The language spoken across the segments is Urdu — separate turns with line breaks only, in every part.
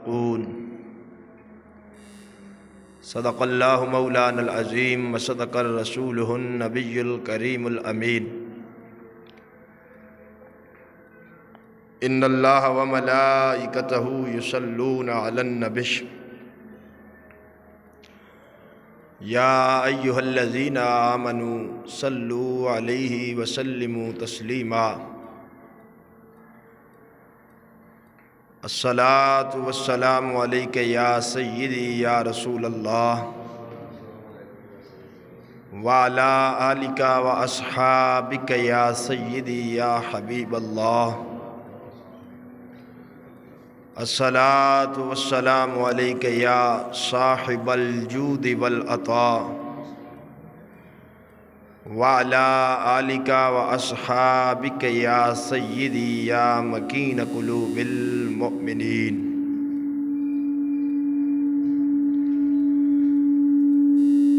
الصادقون صدق اللہ مولانا العظیم وصدق رسولہ النبی الکریم الامین ان اللہ وملائکتہ یصلون علی النبی یا ایہا الذین آمنوا صلوا علیہ وسلموا تسلیما الصلاۃ والسلام علیک یا سیدی یا رسول اللہ وعلی آلک واصحابک یا سیدی یا حبیب اللہ الصلاۃ والسلام علیک یا صاحب الجود والعطاء وعلی آلک واصحابک یا سیدی یا مکین قلوب المؤمنین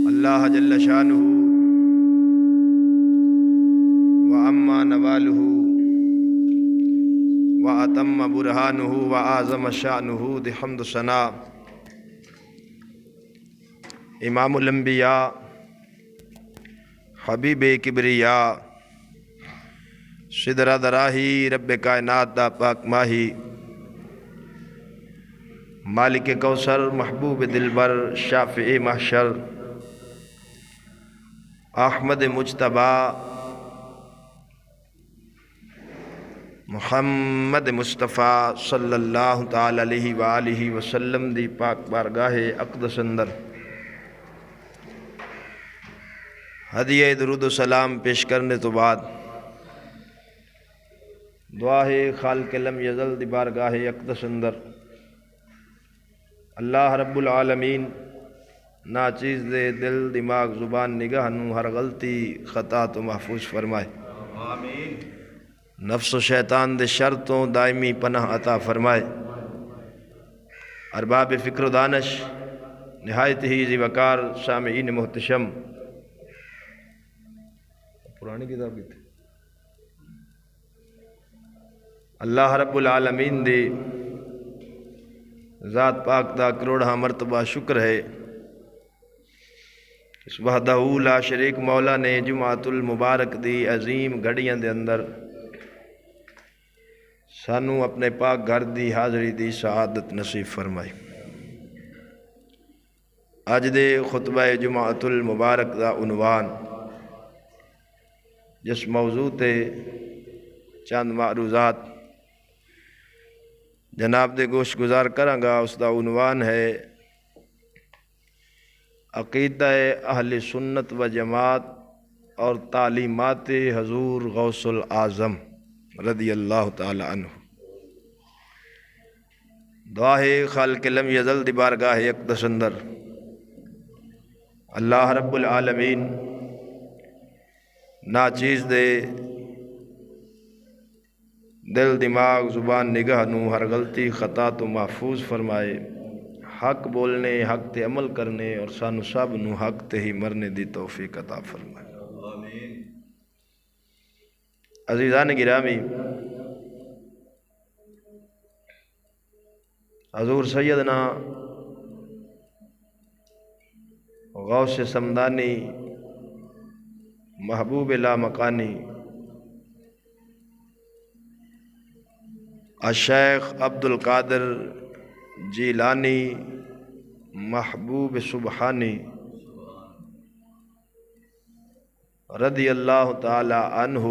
اللہ جل شانہ وعما نوالہ وَأَتَمَّ بُرْهَانُهُ وَأَعْظَمَ شَأْنُهُ دی حمد و ثنا امام الانبیاء حبیب کبریا صدرہ دراہی رب کائنات دا پاک ماہی مالک کوثر محبوب دلبر شافع محشر احمد مجتبی محمد مصطفیٰ صلی اللہ تعالی علیہ وآلہ وسلم دی پاک بارگاہ اقدس اندر ہدیہ درود و سلام پیش کرنے تو بعد دعا ہے خالق لم یزل دی بارگاہ اقدس اندر اللہ رب العالمین ناچیز دے دل دماغ زبان نگاہ نو ہر غلطی خطا تو محفوظ فرمائے آمین نفس و شیطان دے شرطوں دائمی پناہ عطا فرمائے ارباب فکر و دانش نہایت ہی ذی وقار سامعین محتشم پرانی کتاب کی تھی اللہ رب العالمین دے ذات پاک دا کروڑا مرتبہ شکر ہے اس وحدہ لا شریک مولا نے جمعۃ المبارک دی عظیم گھڑیاں دے اندر سانو اپنے پاک گھر دی حاضری دی سعادت نصیب فرمائی اج دے خطبہ جمعۃ المبارک دا عنوان جس موضوع تے چند معروضات جناب دے گوش گزار کروں گا اس دا عنوان ہے عقیدہ اہل سنت و جماعت اور تعلیمات حضور غوث الاعظم رضی اللہ تعالی عنہ دعا ہے خالق لم یزل دی بارگاہ اقدس اندر اللہ رب العالمین ناچیز دے دل دماغ زبان نگاہ نو ہر غلطی خطا تو محفوظ فرمائے حق بولنے حق تے عمل کرنے اور سانو سب نو حق تے ہی مرنے دی توفیق عطا فرمائے عزیزان گرامی حضور سیدنا غوث سمدانی محبوب لا مکانی الشیخ عبد القادر جیلانی محبوب سبحانی رضی اللہ تعالی عنہ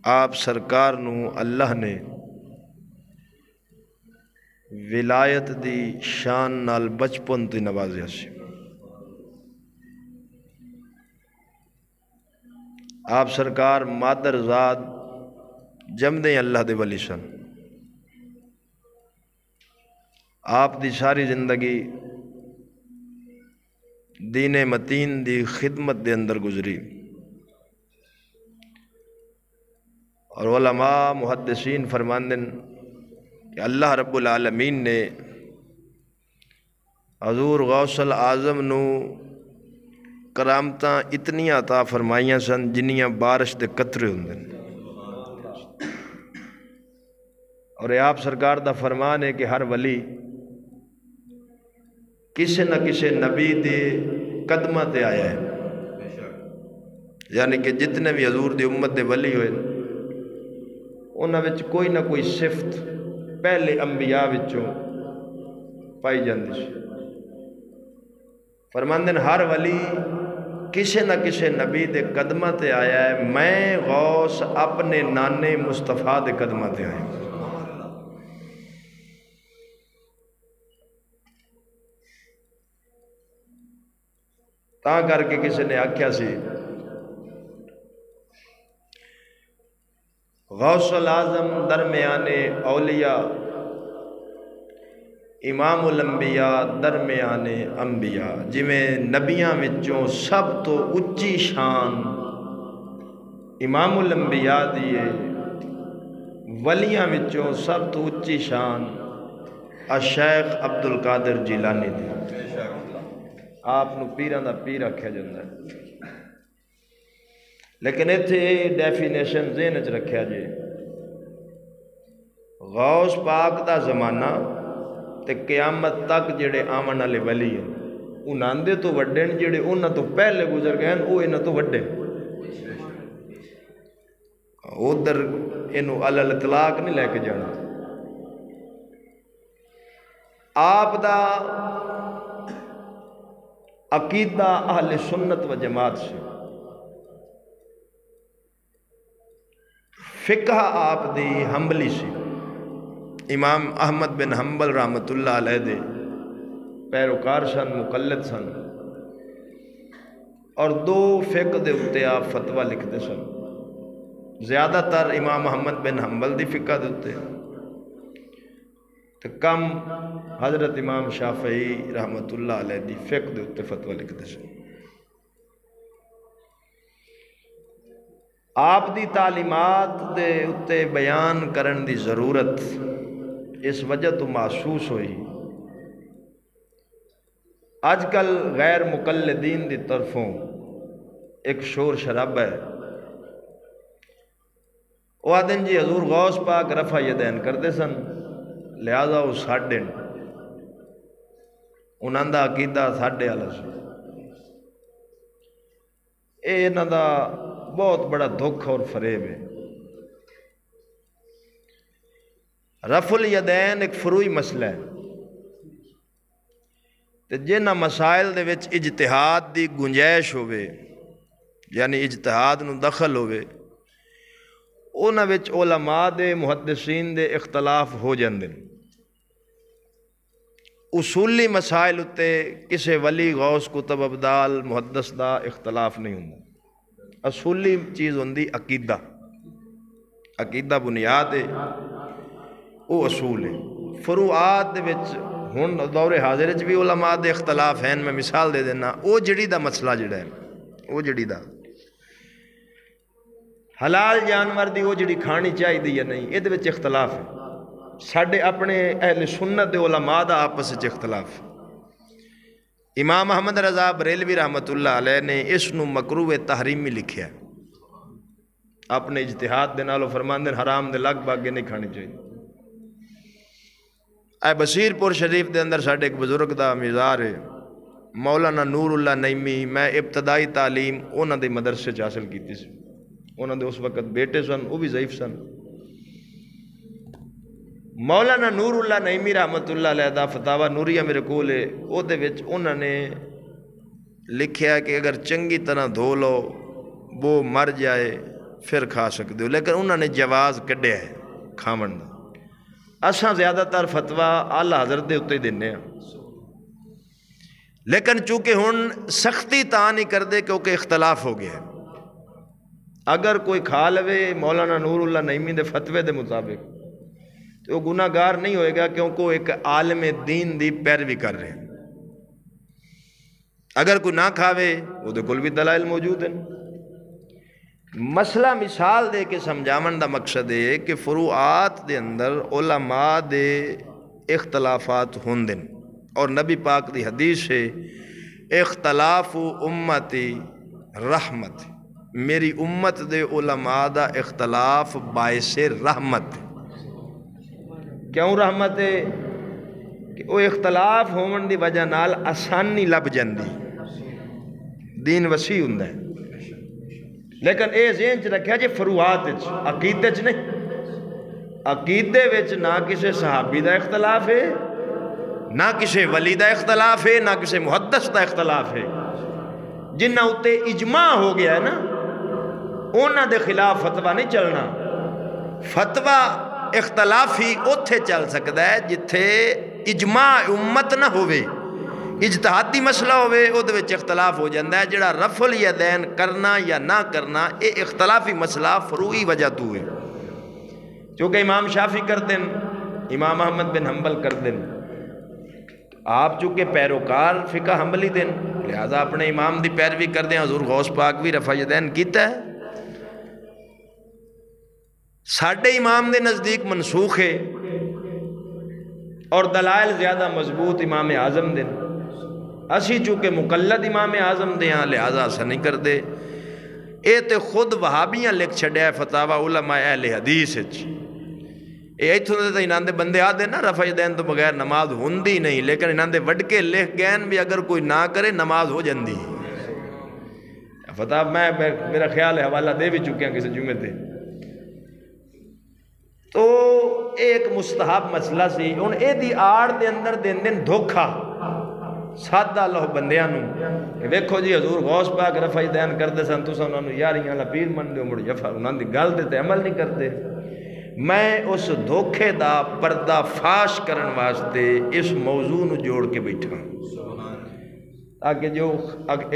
آپ سرکار نو اللہ نے ولایت دی شان نال بچپن تے نوازیا سی آپ سرکار مادر ذات جمدیں اللہ دے ولی سن آپ دی ساری زندگی دین متین دی خدمت دے اندر گزری اور علماء محدثین فرماندن کہ اللہ رب العالمین نے حضور غوث الاعظم نو کرامتاں اتنیاں عطا فرمائیاں سن جنیاں بارش دے قطرے ہوندے اور آپ سرکار دا فرمان ہے کہ ہر ولی کسی نہ کسی نبی دے قدمہ تے آیا ہے، یعنی کہ جتنے بھی حضور دی امت دے ولی ہوئے انہاں وچ کوئی نہ کوئی صفت پہلے انبیاء وچوں پائی جاندی سی۔ فرماندن ہر ولی کسی نہ کسی نبی دے قدمہ تے آیا ہے، میں غوث اپنے نانے مصطفیٰ دے قدمہ تے آیا ہوں۔ تاں کر کے کسی نے آکھیا سی غوث العظم درمیان اولیاء، امام الانبیاء درمیان انبیاء، جویں نبیاں وچوں سب تو اچھی شان امام الانبیاء دیئے، ولیاں وچوں سب تو اچھی شان الشیخ عبد القادر جیلانی دی، آپ نو پیراں دا پیر آکھیا جاندا ہے۔ لیکن ایتھے ڈیفینیشن ذہن وچ رکھیا جے، غوث پاک دا زمانہ تے قیامت تک جڑے آمن والے ولی ہیں انہاں دے تو وڈے نے، جڑے انہاں تو پہلے گزر گئے ہیں وہ انہاں تو وڈے، ادھر انہوں علی اطلاق نہیں لے کے جانا۔ آپ دا عقیدہ اہل سنت و جماعت سے، فقہ آپ دی حنبلی سی، امام احمد بن حنبل رحمت اللہ علیہ دے پیروکار سن، مقلد سن، اور دو فقہ دے اتے آپ فتوہ لکھتے سن، زیادہ تر امام احمد بن حنبل دی فقہ دے اتے تو کم حضرت امام شافعی رحمت اللہ علیہ دی فقہ دے اتے فتوہ لکھتے سن۔ آپ دی تعلیمات دے اتے بیان کرن دی ضرورت اس وجہ تو محسوس ہوئی، آج کل غیر مقلدین دی طرفوں ایک شور شراب ہے، وہ آدھن جی حضور غوث پاک رفع یدین کرتے سن لہذا وہ ساڈے انہاں دا عقیدہ ساڈے والا سی۔ اے انہاں دا بہت بڑا دکھ اور فریب ہے۔ رفع الیدین ایک فروعی مسئلہ ہے تے جنہاں مسائل دے وچ اجتہاد دی گنجائش ہوئے، یعنی اجتہاد نو دخل ہوئے، انہاں وچ علماء دے محدثین دے اختلاف ہو جاندے۔ اصولی مسائل اتے کسے ولی غوث کتب ابدال محدث دا اختلاف نہیں ہوں، اصولی چیز ہوندی عقیدہ، عقیدہ بنیاد ہے، وہ اصول ہے۔ فروعات دے وچ ہن دور حاضر وچ بھی علماء دے اختلاف ہیں، میں مثال دے دینا، او جڑی دا مسئلہ جڑا ہے، او جڑی دا حلال جانور دی وہ جڑی کھانی چاہی دی یا نہیں، یہ وچ اختلاف ہے۔ ساڈے اپنے اہل سنت دے علماء دا آپس وچ اختلاف ہے۔ امام احمد رضا بریلوی رحمت اللہ علیہ نے اس نو مکروہ تحریمی لکھیا ہے، اپنے اجتہاد دے نالو فرماندے حرام دے لگ بھگ نہیں کھانی چاہیے۔ اے بصیر پور شریف دے اندر ساڈے ایک بزرگ دا مزار ہے، مولانا نور اللہ نعیمی، میں ابتدائی تعلیم انہاں دے مدرسے چ حاصل کیتی سی، انہوں نے اس وقت بیٹے سن، وہ بھی ضعیف سن۔ مولانا نور اللہ نعیمی رحمت اللہ علیہ دا فتاوہ نوریہ میرے کول ہے، او دے وچ انہوں نے لکھیا کہ اگر چنگی طرح دھو لو وہ مر جائے پھر کھا سکتے ہو، لیکن انہوں نے جواز کڈیا ہے کھاون دا۔ اساں زیادہ تر فتویٰ اعلیٰ حضرت دے اتے دینے ہیں، لیکن چونکہ ہن سختی تاں نہیں کردے کیونکہ اختلاف ہو گیا ہے۔ اگر کوئی کھا لوے مولانا نور اللہ نعیمی دے فتوے دے مطابق تو وہ گناہ گار نہیں ہوئے گا، کیونکہ وہ ایک عالم دین دی پیروی کر رہے ہیں۔ اگر کوئی نہ کھاوے وہ دے کل بھی دلائل موجود ہیں۔ مسئلہ مثال دے کے سمجھاون دا مقصد ہے کہ فروعات دے اندر علماء دے اختلافات ہوندن، اور نبی پاک دی حدیث ہے اختلاف امتی رحمت، میری امت دے علماء دا اختلاف باعث رحمت۔ کیوں رحمت ہے کہ وہ اختلاف ہون دی وجہ نال آسانی لب جاندی، دین وسیع ہوندا ہے، لیکن اے ذہن چ رکھیا جی فروعات وچ، عقیدے چ نہیں۔ عقیدے وچ نہ کسی صحابی دا اختلاف ہے، نہ کسی ولی دا اختلاف ہے، نہ کسی محدث دا اختلاف ہے۔ جنہ اتے اجماع ہو گیا ہے نا، انہاں دے خلاف فتویٰ نہیں چلنا۔ فتویٰ اختلافی اتھے چل سکتا ہے جتھے اجماع امت نہ ہوئے، اجتہادی مسئلہ ہوئے، او دے وچ اختلاف ہو جاندہ ہے۔ جڑا رفع الیدین کرنا یا نہ کرنا، اے اختلافی مسئلہ فروعی وجہ تو ہے، چونکہ امام شافعی کر دیں، امام احمد بن حنبل کر دیں، آپ چونکہ پیروکار فقہ حنبلی دیں، لہذا اپنے امام دی پیروی کر دیں۔ حضور غوث پاک بھی رفع الیدین کیتا ہے، ساڑھے امام دے نزدیک منسوخ ہے، اور دلائل زیادہ مضبوط امام اعظم دیں۔ اسی چونکہ مقلد امام اعظم دے ہاں، لہذا اسا نہیں کر دے۔ اے تے خود وہابیاں لکھ چھڑیا ہے فتاوی علماء اہل حدیث اچ۔ اے ایتھوں دے انہاں دے بندے آدھے نا رفع الیدین تو بغیر نماز ہوندی نہیں، لیکن انہاں دے وڈ کے لکھ گئن بھی اگر کوئی نہ کرے نماز ہو جاندی۔ فتاوی میں میرا خیال ہے حوالہ دے بھی چکے ہیں کسی جمعے تے۔ تو ایک مستحب مسئلہ سی، ان اے دی آڑ دے اندر دن دھوکھا سادہ اللہ بندیاں نوں کہ دیکھو جی حضور غوث پاک رفع الیدین کردے سن، تساں انہاں نوں یاریاں والا پیر من دیو، مڑ جفا انہاں دی گل تے عمل نہیں کردے۔ میں اس دھوکھے دا پردہ فاش کرن واسطے اس موضوع نوں جوڑ کے بیٹھا تاکہ جو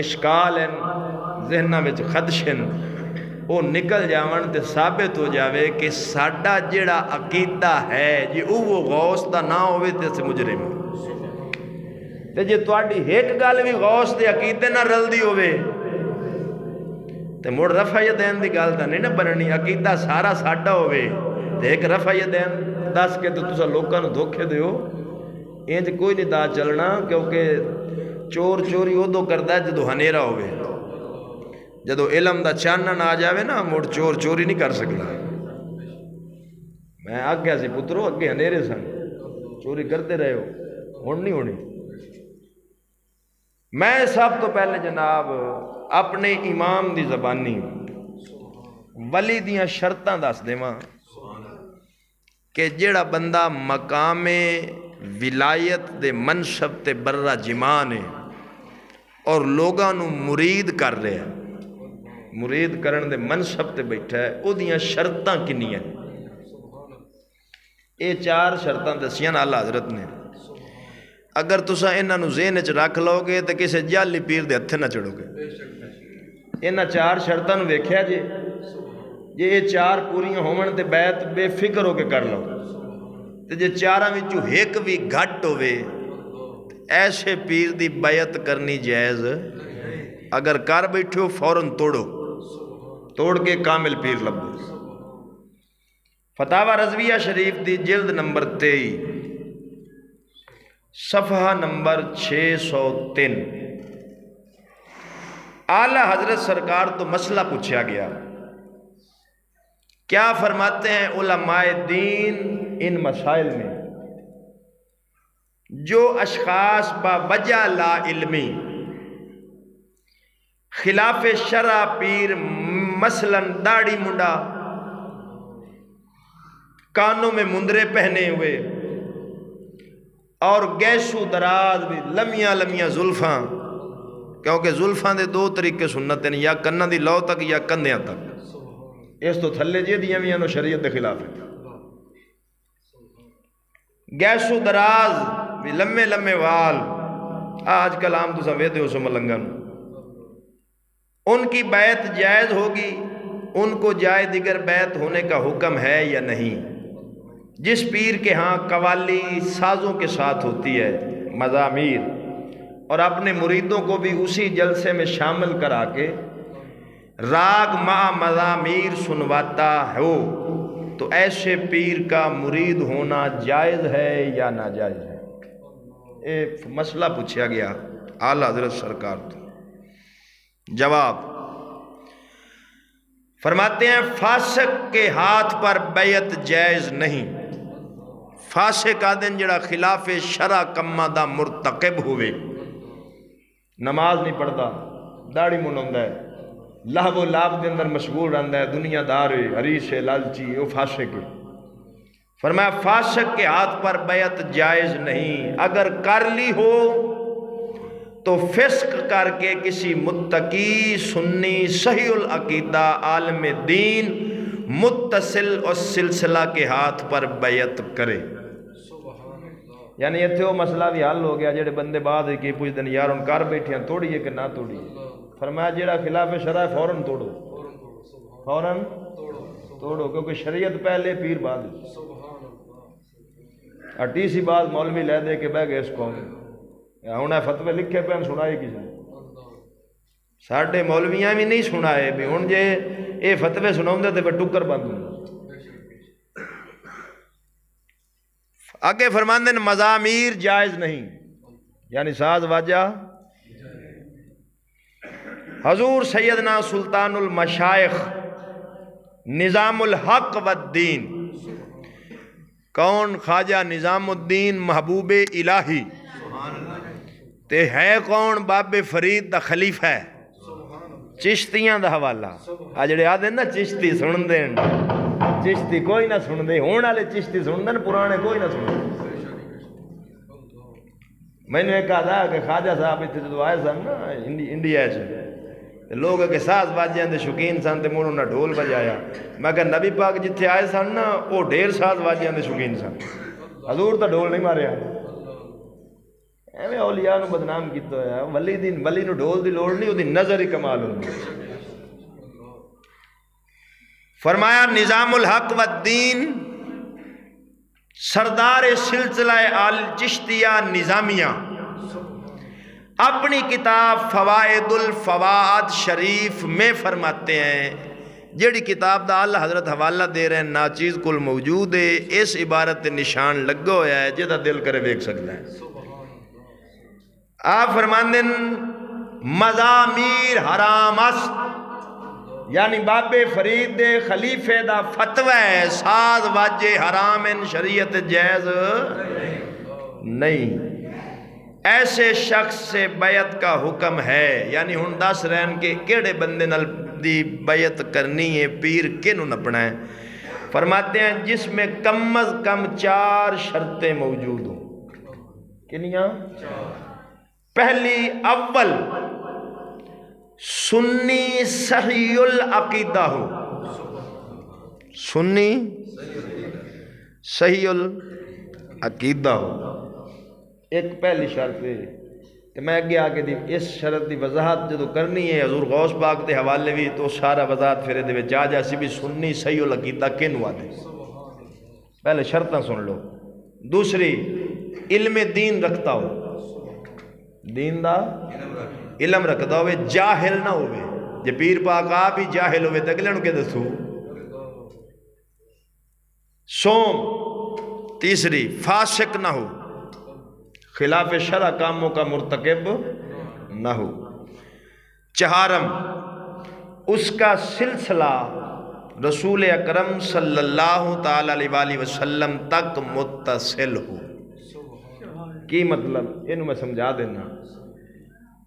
اشکال ہیں ذہناں وچ خدشن وہ نکل جاون تے ثابت ہو جاوے کہ ساڈا جڑا عقیدہ ہے جی وہ غوث دا نہ ہوئے تے اسے مجرم تے جے تواڈی ایک گل بھی غوث دے عقیدے نہ رلدی ہوئے تے مڑ رفع الیدین دی گل دا نہیں نہ بننی، عقیدہ سارا ساڈا ہوئے تے ایک رفع الیدین دس کے تو تساں لوکاں نوں دھوکے دیو، انج کوئی نہیں دا چلنا، کیونکہ چور چوری ادو کردا ہے جدو ہنیرا ہوئے، جدو علم دا چانن آ جاوے نا مڑ چور چوری نہیں کر سکتا۔ میں آگیا سی پترو اگے ہنیرے سن، چوری کرتے رہے ہو، ہون نہیں ہونی۔ میں سب تو پہلے جناب اپنے امام دی زبانی ولی دیاں شرطاں دس دیواں کہ جیڑا بندہ مقام ولایت دے منصب تے برہ جمان ہے اور لوگاں نو مرید کر رہے ہیں، مرید کرن دے منصب تے بیٹھا ہے، او دیاں شرطاں کنیاں؟ اے چار شرطاں دسیاں اعلیٰ حضرت نے۔ اگر تساں انہاں نو ذہن وچ رکھ لو گے تے کسے جعلی پیر دے ہتھے نہ چڑھو گے۔ انہاں چار شرطاں نو ویکھیا جے یہ چار پوریاں ہون تے بیعت بے فکر ہو کے کر لو، تے جے چاراں وچوں ایک بھی گھٹ ہوئے ایسے پیر دی بیعت کرنی جائز، اگر کر بیٹھو فوراً توڑو، توڑ کے کامل پیر لبو۔ فتاوی رضویہ شریف دی جلد نمبر 23 صفحہ نمبر 603 اعلیٰ حضرت سرکار تو مسئلہ پوچھا گیا، کیا فرماتے ہیں علماء دین ان مسائل میں؟ جو اشخاص با وجہ لا علمی خلاف شرع پیر مثلاً داڑھی منڈا، کانوں میں مندرے پہنے ہوئے اور گیسو دراز بھی لمیاں لمیاں زلفاں، کیونکہ زلفاں دے دو طریقے سنت ہیں، یا کناں دی لو تک یا کندیاں تک، اس تو تھلے جے دیاں بھی انہوں شریعت دے خلاف ہے۔ گیسو دراز بھی لمے لمے وال، آج کل عام تو سویدے ہو سو ملنگن، ان کی بیعت جائز ہوگی؟ ان کو جائے دیگر بیعت ہونے کا حکم ہے یا نہیں؟ جس پیر کے ہاں قوالی سازوں کے ساتھ ہوتی ہے، مزامیر، اور اپنے مریدوں کو بھی اسی جلسے میں شامل کرا کے راگ مع مزامیر سنواتا ہو، تو ایسے پیر کا مرید ہونا جائز ہے یا ناجائز ہے؟ ایک مسئلہ پوچھا گیا اعلیٰ حضرت سرکار تو۔ جواب فرماتے ہیں فاسق کے ہاتھ پر بیعت جائز نہیں، فاسق آدن جڑا خلاف شرع کما دا مرتقب ہوئے، نماز نہیں پڑھتا، داڑھی منوندا ہے، لہو و لعب دے اندر مشغول رہندا ہے، دنیا دار ہے، حریص ہے، لالچی ہے، وہ فاسق ہے۔ فرمایا فاسق کے ہاتھ پر بیعت جائز نہیں، اگر کر لی ہو تو فسق کر کے کسی متقی سنی صحیح العقیدہ عالم دین متصل اور سلسلہ کے ہاتھ پر بیعت کرے۔ یعنی اتھے وہ مسئلہ بھی حل ہو گیا، جڑے بندے بعد کی پوچھ دن یار ان کار بیٹھے ہیں توڑیے کہ نہ توڑیے، فرمایا جڑا خلاف شرع فوراً توڑو، فوراً توڑو، کیونکہ شریعت پہلے پیر بعد، اٹی سی بات مولوی لے دے کے بہ گئے اس قوم، ہوں فتوے لکھے پہ سنائے کسی نے، ساڈے مولویاں بھی نہیں سنائے بھی، ہوں جے اے فتوے سناؤں دے تو ٹکر بند ہوں۔ آگے فرماندے ہیں مزامیر جائز نہیں، یعنی ساز واجہ۔ حضور سیدنا سلطان المشائخ نظام الحق والدین، کون؟ خواجہ نظام الدین محبوب الہی، تے ہے کون؟ باب فرید دا خلیفہ ہے، چشتیاں دا حوالہ، آجڑے آدھے نا چشتی سن دیں، چشتی کوئی نہ سن دے، ہونے والے چشتی سن دیں، پرانے کوئی نہ سن دیں۔ میں نے کہا تھا کہ خواجہ صاحب اتنے جدو آئے سن نا انڈیا سے، لوگ کہ ساز باجیاں دے شوقین سن تے مونوں نہ ڈھول بجایا، میں کہ نبی پاک جتھے آئے سن نا وہ ڈھیر ساز باجیاں دے شوقین سن، حضور تا ڈھول نہیں ماریا۔ ایویں اولیاء نو بدنام کیتا ہے، ولی نو ڈھول دی لوڑ نہیں، وہ دی نظر ہی کمال ہوندی۔ فرمایا نظام الحق والدین سردار سلسلہ آل چشتیہ نظامیہ اپنی کتاب فوائد الفوائد شریف میں فرماتے ہیں، جیڑی کتاب دا اللہ حضرت حوالہ دے رہے ہیں ناچیز کل موجود ہے، اس عبارت نشان لگا ہویا ہے جیدہ دل کرے دیکھ سکتا ہے۔ آپ فرماندے مزامیر حرام است، یعنی باب فرید دے خلیفے دا فتوہ ہے ساز واجے حرام ان، شریعت جائز نہیں۔ ایسے شخص سے بیعت کا حکم ہے، یعنی ہن دس رہن کے کیڑے بندے نال دی بیعت کرنی ہے، پیر کنوں نپنا ہے۔ فرماتے ہیں جس میں کم از کم 4 شرطیں موجود ہوں۔ کنیاں؟ پہلی، اول سنی صحیح العقیدہ ہو، سنی صحیح العقیدہ ہو، ایک پہلی شرط ہے۔ کہ میں اگے آگے دی اس شرط دی وضاحت جدو کرنی ہے حضور غوث پاک دے حوالے بھی تو سارا وضاحت پھر دے وچ آ جاسی بھی سنی صحیح العقیدہ کینوں آدھے، پہلے شرطاں سن لو۔ دوسری، علم دین رکھتا ہو، دین دا علم رکھتا ہوئے، جاہل نہ ہوئے، جے پیر پاک آپ ہی جاہل ہوئے تک لینوں کے دسو۔ سوم، تیسری، فاسق نہ ہو، خلاف شرع کاموں کا مرتکب نہ ہو۔ چہارم، اس کا سلسلہ رسول اکرم صلی اللہ تعالی علیہ وسلم تک متصل ہو۔ کی مطلب؟ انہوں میں سمجھا دینا۔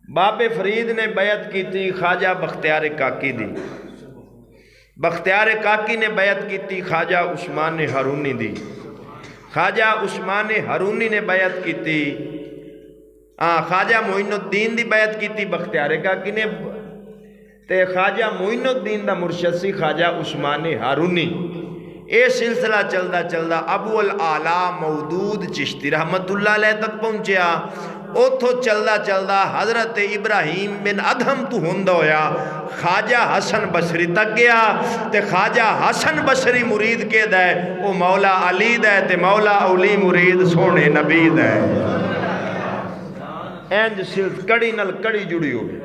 باب فرید نے بیعت کی تھی خواجہ بختیار کاکی دی، بختیار کاکی نے بیعت کی تھی خواجہ عثمان ہارونی دی، خواجہ عثمان ہارونی نے بیعت کی تھی، خواجہ معین الدین دی بیعت کی تھی بختیار کاکی نے، تے خواجہ معین الدین دا مرشد سی خواجہ عثمان ہارونی۔ اے سلسلہ چلدا چلدا ابو العالی مودود چشتی رحمت اللہ علیہ تک پہنچیا، اوتھو چلدا چلدا حضرت ابراہیم بن ادہم تو ہوندہ ہویا خواجہ حسن بصری تک گیا، تے خواجہ حسن بصری مرید کے دے او مولا علی دے، تے مولا علی مرید سونے نبی دے۔ اینج سلس کڑی نل کڑی جڑی ہو گئی۔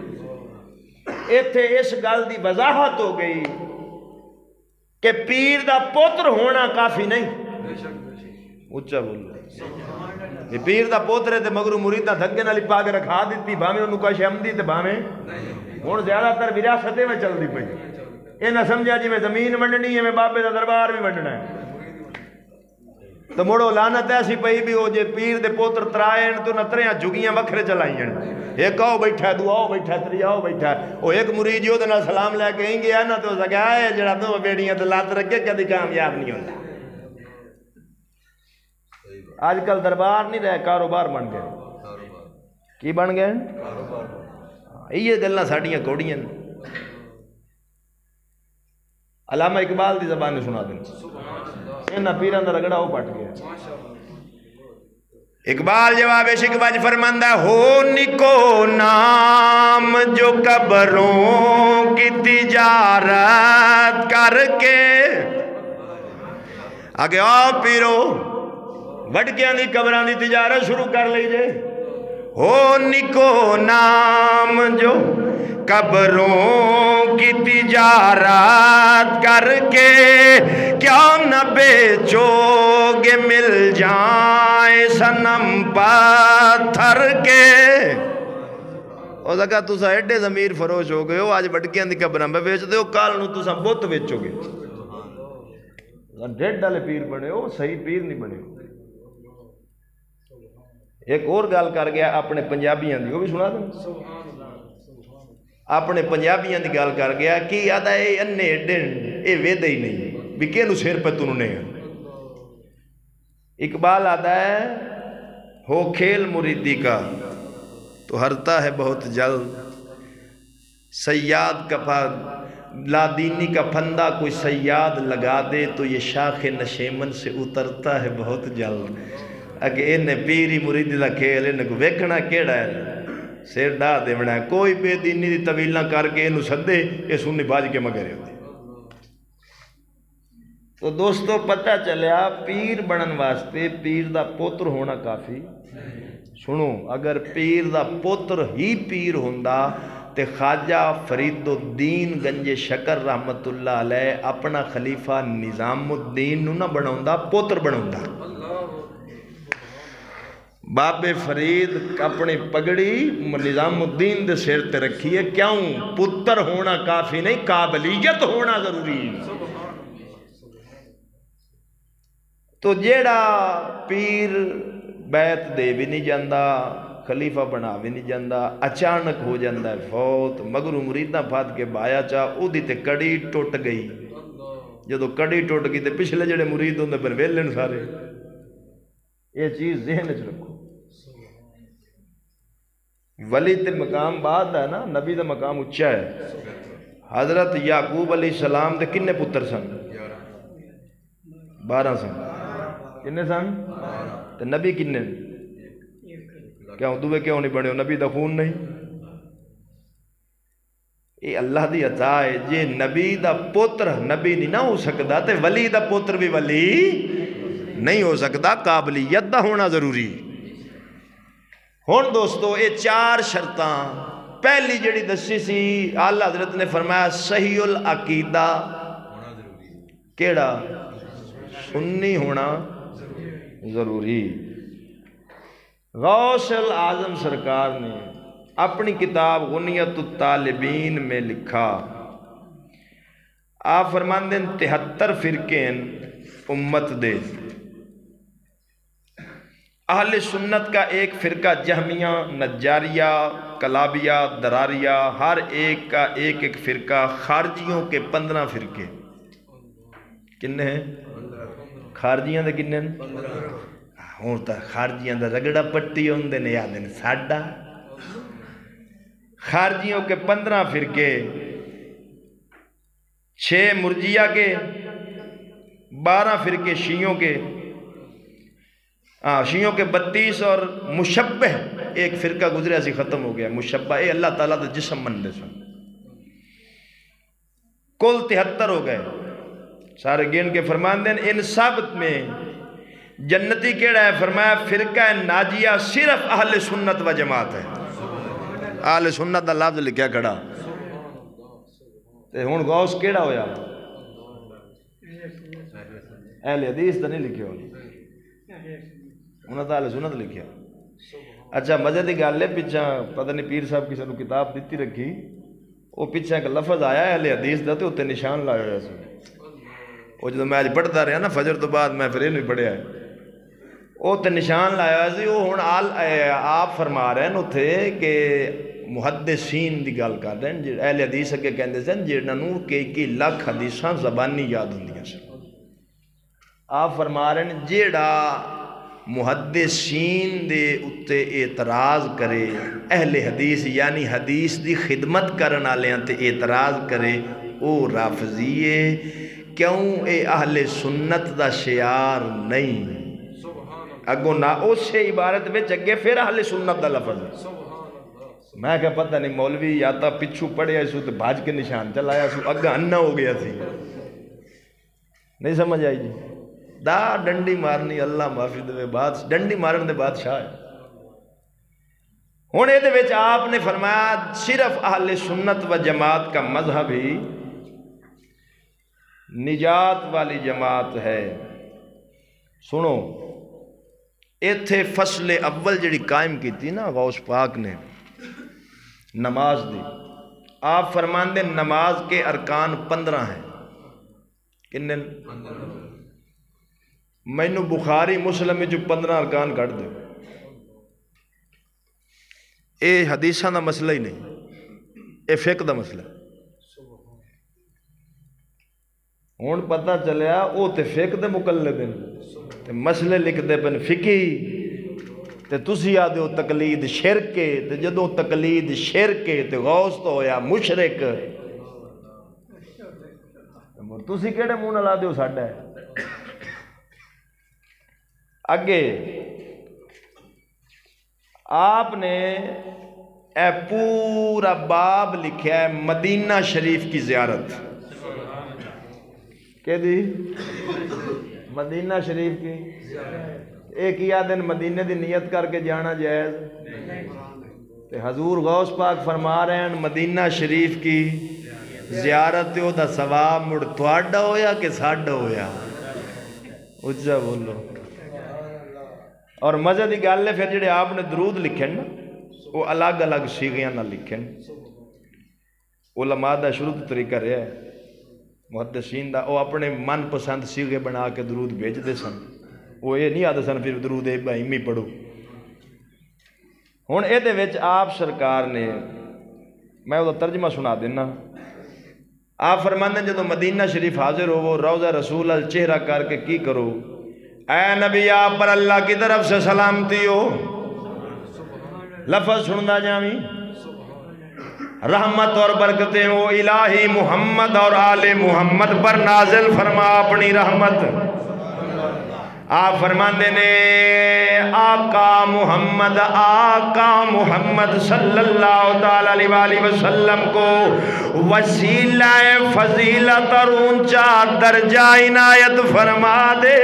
ایتھے اس گل دی وضاحت ہو گئی کہ پیر دا پوتر ہونا کافی نہیں، اچھا بولو، یہ پیر دا پوتر ہے تے مگرو مریدہ دھگے نالی پاک رکھا دیتی، بھامے انہوں کا شہم دی تے بھامے ہون زیادہ تر وراثتیں میں چل دی پئی۔ یہ نہ سمجھا جی میں زمین ونڈنی ہے، میں بابے دا دربار بھی ونڈنا ہے۔ تو مڑو لعنت ایسی پئی بھی ہو جے پیر دے پوتر ترائن تو نتریاں جھگیاں وکھرے چلائیں ایک آؤ بیٹھا ہے دو آؤ بیٹھا ہے تری آؤ بیٹھا ہے وہ ایک مرید جو دے سلام لے کے گیا نا تو سکا ہے جڑا دو بیڑیاں تو لات رکھے کدی کامیاب نہیں ہوتا آج کل دربار نہیں رہے کاروبار بن گئے کی بن گئے یہ گلاں ساڈیاں کوڑیاں علامہ اقبال دی زبان نے سنا دیں انہاں پیران دا رگڑا وہ پٹ گیا اقبال جواب شکوہ فرماندہ ہو نکو نام جو قبروں کی تجارت کر کے آگے آؤ پیرو وڈکیاں دی قبران دی تجارت شروع کر لیجئے ہو نکو نام جو قبروں کی تجارت کر کے کیا نہ بیچو گے مل جائیں صنم پتھر کے او زکا تسا ایڈے ضمیر فروش ہو گئے ہو آج وڈکیاں دی قبراں میں بیچ دے ہو کال نو تسا بت بیچو گے ڈیڈ ڈالے پیر بنے ہو صحیح پیر نہیں بنے ہو ایک اور گال کر گیا اپنے پنجابیاں دی وہ بھی سنا دیں اپنے پنجابیاں دی گال کر گیا کہ یاد ہے انے ڈن اے ویدہ ہی نہیں بھی کہ نو سیر پہ تو نے اقبال آتا ہے ہو کھیل مریدی کا تو ہرتا ہے بہت جلد سیاد کا لادینی کا پھندہ کوئی سیاد لگا دے تو یہ شاخ نشیمن سے اترتا ہے بہت جلد اگر انہیں پیری مریدی دا کھیل انہیں کو ویکھنا کیڑا ہے سیر ڈا دے بنا ہے کوئی بے دینی دی طویلہ کر کے انہوں سدے یہ سنی باج کے مگرے ہوتے تو دوستو پتہ چلیا پیر بنن واسطے پیر دا پوتر ہونا کافی سنو اگر پیر دا پوتر ہی پیر ہوندہ تے خواجہ فرید الدین گنج شکر رحمت اللہ علیہ اپنا خلیفہ نظام الدین نہ بناؤندہ پوتر بناؤندہ باب فرید اپنی پگڑی نظام الدین دے سیر تے رکھی ہے کیوں پتر ہونا کافی نہیں قابلیت ہونا ضروری تو جیڑا پیر بیعت دے بھی نہیں جاندہ خلیفہ بنا بھی نہیں جاندہ اچانک ہو جاندہ ہے فوت مگر مریدہ پھات کے بایا چاہ او دی تے کڑی ٹوٹ گئی جدو کڑی ٹوٹ گئی تے پچھلے جڑے مرید ہوندے پر ویلن سارے یہ چیز ذہن اچھ رکھو ولی تے مقام بعد ہے نا نبی دا مقام اچھا ہے حضرت یعقوب علیہ السلام دے کنے پتر سن 12 سن کنے سن تے نبی کنے کیوں دوے کیوں نہیں بنے ہو نبی دا خون نہیں یہ اللہ دی عطا ہے جے نبی دا پتر نبی نہیں نہ ہو سکتا تے ولی دا پتر بھی ولی نہیں ہو سکتا قابلیت دا ہونا ضروری ہون دوستو یہ 4 شرطاں پہلی جڑی دسی سی اعلیٰ حضرت نے فرمایا صحیح العقیدہ کیڑا سنی ہونا ضروری غوث العظم سرکار نے اپنی کتاب غنیت الطالبین میں لکھا آپ فرماندے 73 فرقے امت دے اہل سنت کا ایک فرقہ جہمیہ نجاریہ کلابیہ دراریہ ہر ایک کا ایک ایک فرقہ خارجیوں کے 15 فرقے کنے ہیں خارجیاں دے کنے ہیں ہوتا خارجیاں دا رگڑا پٹی ہوندے نے یاد ہیں ساڑھا خارجیوں کے 15 فرقے 6 مرجیہ کے 12 فرقے شیعوں کے شیعوں کے 32 اور مشبہ ایک فرقہ گزرے ایسی ختم ہو گیا مشبہ اے اللہ تعالیٰ دا جسم مندے سن کل 73 ہو گئے سارے گین کے فرمان دیں ان ثابت میں جنتی کیڑا ہے فرمایا فرقہ ناجیہ صرف اہل سنت و جماعت ہے اہل سنت دا لفظ لکھیا کھڑا تے ہون غوث کیڑا ہویا اہل حدیث تا نہیں لکھیا انہوں نے اہل سنت لکھیا اچھا مزے دی گل ہے پیچھا پتہ نہیں پیر صاحب کسی نے کتاب دیتی رکھی وہ پیچھا ایک لفظ آیا اہل حدیث دا تے اوتے نشان لایا ہوا سی وہ جدو میں آج پڑھتا رہا نا فجر تو بعد میں پھر یہ نہیں پڑھیا ہے وہ تو نشان لایا سی، وہ ہوں آپ فرما رہے ہیں اتھے کہ محدثین دی گل کر رہے ہیں، اہل حدیث اگے کہندے سن جنہاں کئی لاکھ حدیثاں زبانی یاد ہوندیاں سن۔ آپ فرما رہے ہیں جیڑا محدثین دے اتے اعتراض کرے، اہل حدیث یعنی حدیث دی خدمت کرن والےاں تے اعتراض کرے، او رافضی ہے، کیوں اے اہل سنت دا شعار نہیں۔ اگوں نہ اسے عبارت وچ اگے پھر اہل سنت دا لفظ ہے۔ میں کہ پتہ نہیں مولوی یا تا پچھو پڑھیا سو تے بھاج کے نشان چلایا سو، اگا انہ ہو گیا سی، نہیں سمجھ آئی جی؟ دا ڈنڈی مارنی اللہ معافی دے بعد ڈنڈی مارن دے بادشاہ ہے۔ ہن اے وچ آپ نے فرمایا صرف اہل سنت و جماعت کا مذہب ہی نجات والی جماعت ہے۔ سنو ایتھے فصل اول جڑی قائم کی تھی نا غوث پاک نے نماز دی، آپ فرماندے نماز کے ارکان 15 ہیں، کنے؟ مینو بخاری مسلم میں جو 15 ارکان کٹ دے، اے حدیثاں دا مسئلہ ہی نہیں، اے فقہ دا مسئلہ۔ ہون پتہ چلیا او تے فقہ دے مقلد ہیں تے مسئلے لکھ دے پن فقہی، تے تسی آدھے ہو تقلید شرک ہے، تے جدوں تقلید شرک ہے تے غوث تو ہویا مشرک، تسی کیڑے منہ نال آدھے ہو ساڈا ہے؟ اگے آپ نے اے پورا باب لکھا ہے مدینہ شریف کی زیارت، کہ دی مدینہ شریف کی ایک ہی دن مدینہ دی نیت کر کے جانا جائز، تے حضور غوث پاک فرما رہے ہیں مدینہ شریف کی زیارت ہو دا ثواب مڑ تواڈا ہویا کہ ساڈا ہویا؟ اچھا بولو۔ اور مزے دی گل ہے پھر جڑے آپ نے درود لکھے نا وہ الگ الگ سیغیاں نہ لکھے، علماء دا شروع طریقہ رہا ہے محدثین دا، وہ اپنے من پسند سیغے بنا کے درود بھیج دے سن، وہ یہ نہیں آدھے سن پھر درود ابراہیمی پڑھو۔ ہن اے دے وچ آپ سرکار نے، میں وہ ترجمہ سنا دینا، آپ فرماندے ہیں جدو مدینہ شریف حاضر ہو وہ روضہ رسول ال چہرہ کر کے کی کرو، اے نبی آپ پر اللہ کی طرف سے سلامتی ہو، لفظ سندا جاویں، رحمت اور برکتیں ہو الہی محمد اور آل محمد پر نازل فرما اپنی رحمت۔ آپ فرماندے نے آقا محمد صلی اللہ علیہ وآلہ وسلم کو وسیلہ فضیلت اور اونچا درجہ عنایت فرما دے،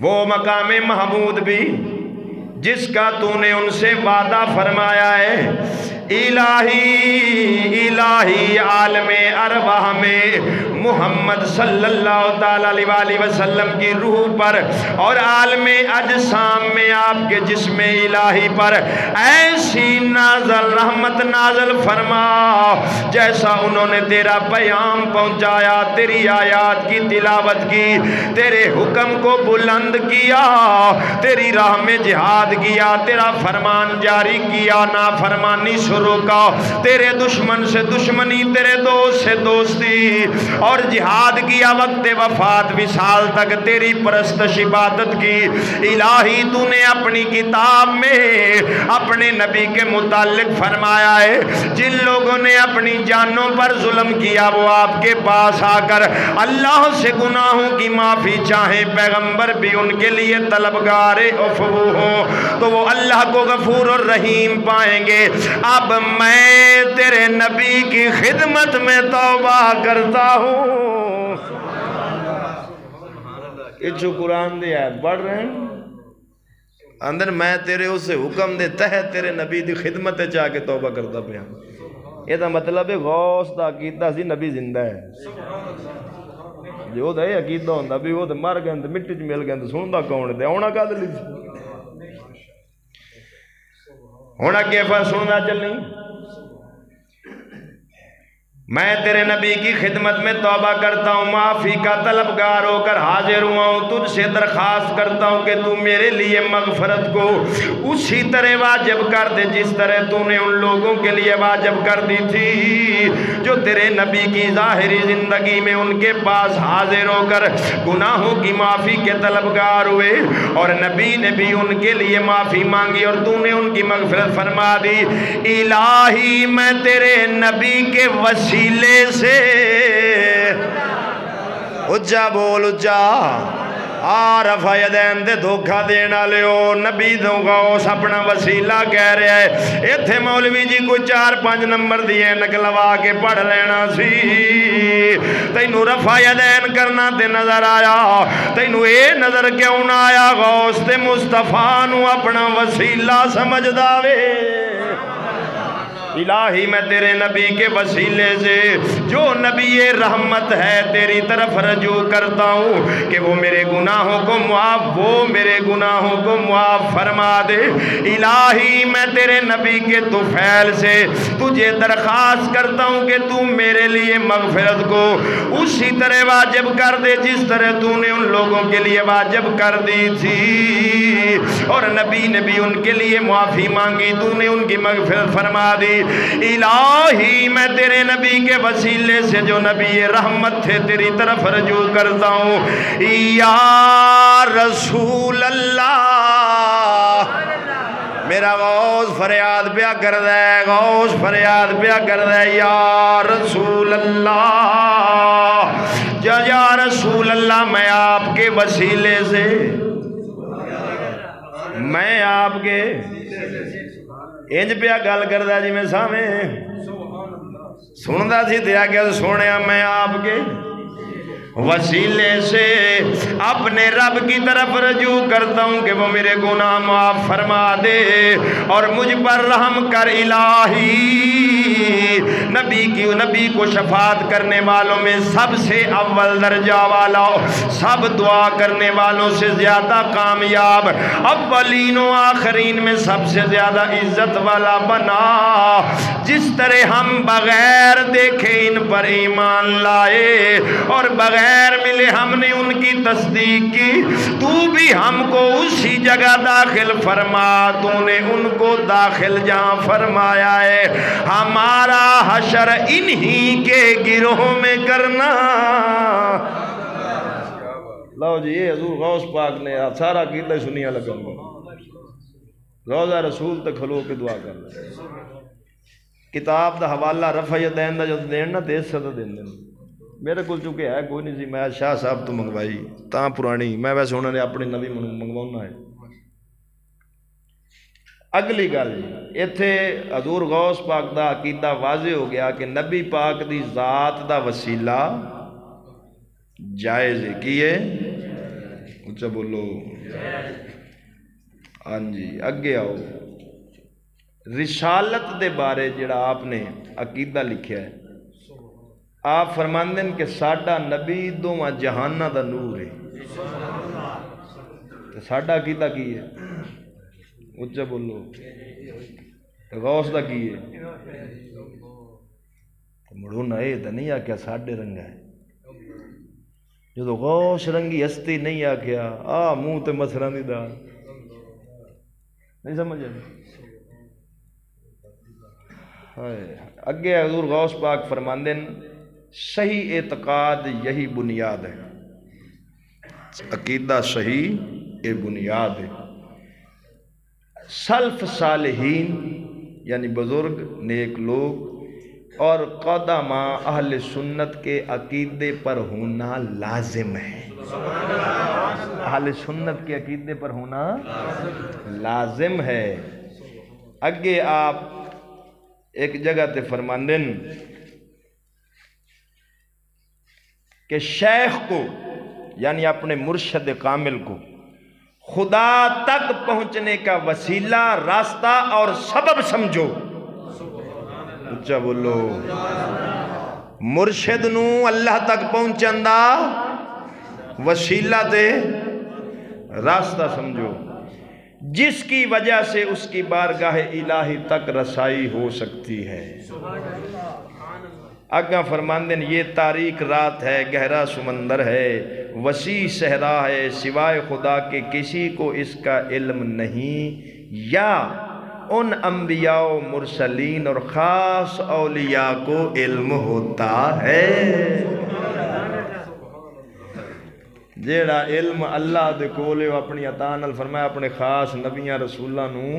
وہ مقام محمود بھی جس کا تو نے ان سے وعدہ فرمایا ہے، الہی عالم ارواح میں محمد صلی اللہ علیہ وآلہ وسلم کی روح پر اور عالم اجسام میں آپ کے جسم الہی پر ایسی نازل رحمت نازل فرما جیسا انہوں نے تیرا پیام پہنچایا، تیری آیات کی تلاوت کی، تیرے حکم کو بلند کیا، تیری راہ میں جہاد کیا، تیرا فرمان جاری کیا، نافرمانی شروع کا، تیرے دشمن سے دشمنی، تیرے دوست سے دوستی، اور جہاد کیا، وقت وفات وصال تک تیری پرستش عبادت کی۔ الہی تو نے اپنی کتاب میں اپنے نبی کے متعلق فرمایا ہے جن لوگوں نے اپنی جانوں پر ظلم کیا وہ آپ کے پاس آ کر اللہ سے گناہوں کی معافی چاہیں، پیغمبر بھی ان کے لیے طلبگار عفو ہوں تو وہ اللہ کو غفور اور رحیم پائیں گے۔ اب میں تیرے نبی کی خدمت میں توبہ کرتا ہوں۔ اچھو قرآن دے آیت پڑھ رہے ہیں اندر میں تیرے اس حکم دے تحت تیرے نبی دی خدمت چاہ کے توبہ کرتا پیا۔ یہ دا مطلب ہے غوث دا عقیدہ سی نبی زندہ ہے، جو دا یہ عقیدہ ہوندہ بھی وہ مر گئے مٹی چ مل گئے سندا کون دے ہونا کا دل ہونا کیفا سننا چلیں۔ میں تیرے نبی کی خدمت میں توبہ کرتا ہوں، معافی کا طلبگار ہو کر حاضر ہوا ہوں، تجھ سے درخواست کرتا ہوں کہ تو میرے لیے مغفرت کو اسی طرح واجب کر دے جس طرح تو نے ان لوگوں کے لیے واجب کر دی تھی جو تیرے نبی کی ظاہری زندگی میں ان کے پاس حاضر ہو کر گناہوں کی معافی کے طلبگار ہوئے، اور نبی نے بھی ان کے لیے معافی مانگی اور تو نے ان کی مغفرت فرما دی۔ الہی میں تیرے نبی کے وسیلے سے، اجا بول اجا، رفع یدین دے دھوکھا دینا لیو، نبی دوں غوث اپنا وسیلہ کہہ رہا ہے۔ ایتھے مولوی جی کوئی 4-5 نمبر دیئے نکلوا کے پڑھ لینا سی، تینو رفع یدین کرنا تے نظر آیا، تینو اے نظر کیوں نہ آیا غوث تے مصطفیٰ نو اپنا وسیلہ سمجھ داوے۔ الہی میں تیرے نبی کے وسیلے سے جو نبی رحمت ہے تیری طرف رجوع کرتا ہوں کہ وہ میرے گناہوں کو معاف فرما دے۔ الہی میں تیرے نبی کے طفیل سے تجھے درخواست کرتا ہوں کہ تو میرے لیے مغفرت کو اسی طرح واجب کر دے جس طرح تو نے ان لوگوں کے لیے واجب کر دی تھی، اور نبی نے بھی ان کے لیے معافی مانگی، تو نے ان کی مغفرت فرما دی۔ الہی میں تیرے نبی کے وسیلے سے جو نبی رحمت تھے تیری طرف رجوع کرتا ہوں۔ یا رسول اللہ، میرا غوث فریاد پیا کر دے، غوث فریاد پیا کر دے، یا رسول اللہ، یا رسول اللہ، میں آپ کے وسیلے سے، میں آپ کے انج پیا گل کردا جی میں سامنے سندا سی تے آگے سونے میں آپ کے وسیلے سے اپنے رب کی طرف رجوع کرتا ہوں کہ وہ میرے گناہ معاف فرما دے اور مجھ پر رحم کر۔ الہی نبی کو شفاعت کرنے والوں میں سب سے اول درجہ والا، سب دعا کرنے والوں سے زیادہ کامیاب، اولین و آخرین میں سب سے زیادہ عزت والا بنا۔ جس طرح ہم بغیر دیکھے ان پر ایمان لائے اور بغیر ملے ہم نے ان کی تصدیق کی، تو بھی ہم کو اسی جگہ داخل فرما، تو نے ان کو داخل جہاں فرمایا ہے، ہمارا حشر انہی کے گروہ میں کرنا۔ لو جی یہ حضور غوث پاک نے سارا قیدہ سنیا لگا، روضہ رسول تک کھلو کے دعا کرنا، کتاب دا حوالہ رفع یدین دا جو دینا دے صدا دینا میرے کل چکے ہے کوئی نہیں سی، میں شاہ صاحب تو منگوائی تاں پرانی، میں ویسے انہوں نے اپنے نبی منگوانا ہے۔ اگلی گل ایتھے حضور غوث پاک دا عقیدہ واضح ہو گیا کہ نبی پاک دی ذات دا وسیلہ جائز ہے، کی ہے اچھا بولو ہاں جی۔ اگے آؤ، رسالت دے بارے جڑا آپ نے عقیدہ لکھیا ہے، آپ فرماندن کہ ساڈا نبی دوواں جہاناں دا نور ہے، تو ساڈا عقیدہ کی ہے اچھا بولو، غوث دا کی ہے مڑونا اے تا نہیں آکیا ساڈے رنگا ہے، جو تو غوث رنگی ہستی نہیں آکیا منہ تے مسران دی دار، نہیں سمجھے۔ اگے حضور غوث پاک فرماندن صحیح اعتقاد یہی بنیاد ہے، عقیدہ صحیح یہ بنیاد ہے۔ سلف صالحین یعنی بزرگ نیک لوگ اور قدامى اہل سنت کے عقیدے پر ہونا لازم ہے، اہل سنت کے عقیدے پر ہونا لازم ہے۔ اگے آپ ایک جگہ تے فرماندن کہ شیخ کو یعنی اپنے مرشد کامل کو خدا تک پہنچنے کا وسیلہ، راستہ اور سبب سمجھو، اچھا بولو، مرشد نو اللہ تک پہنچن دا وسیلہ تے راستہ سمجھو، جس کی وجہ سے اس کی بارگاہ الہی تک رسائی ہو سکتی ہے۔ آگاں فرماندے ہیں یہ تاریک رات ہے، گہرا سمندر ہے، وسیع صحرا ہے، سوائے خدا کے کسی کو اس کا علم نہیں، یا ان انبیاء و مرسلین اور خاص اولیاء کو علم ہوتا ہے۔ جیڑا علم اللہ دے کولے اپنی عطا نال فرمایا اپنے خاص نبیاں رسولاں نوں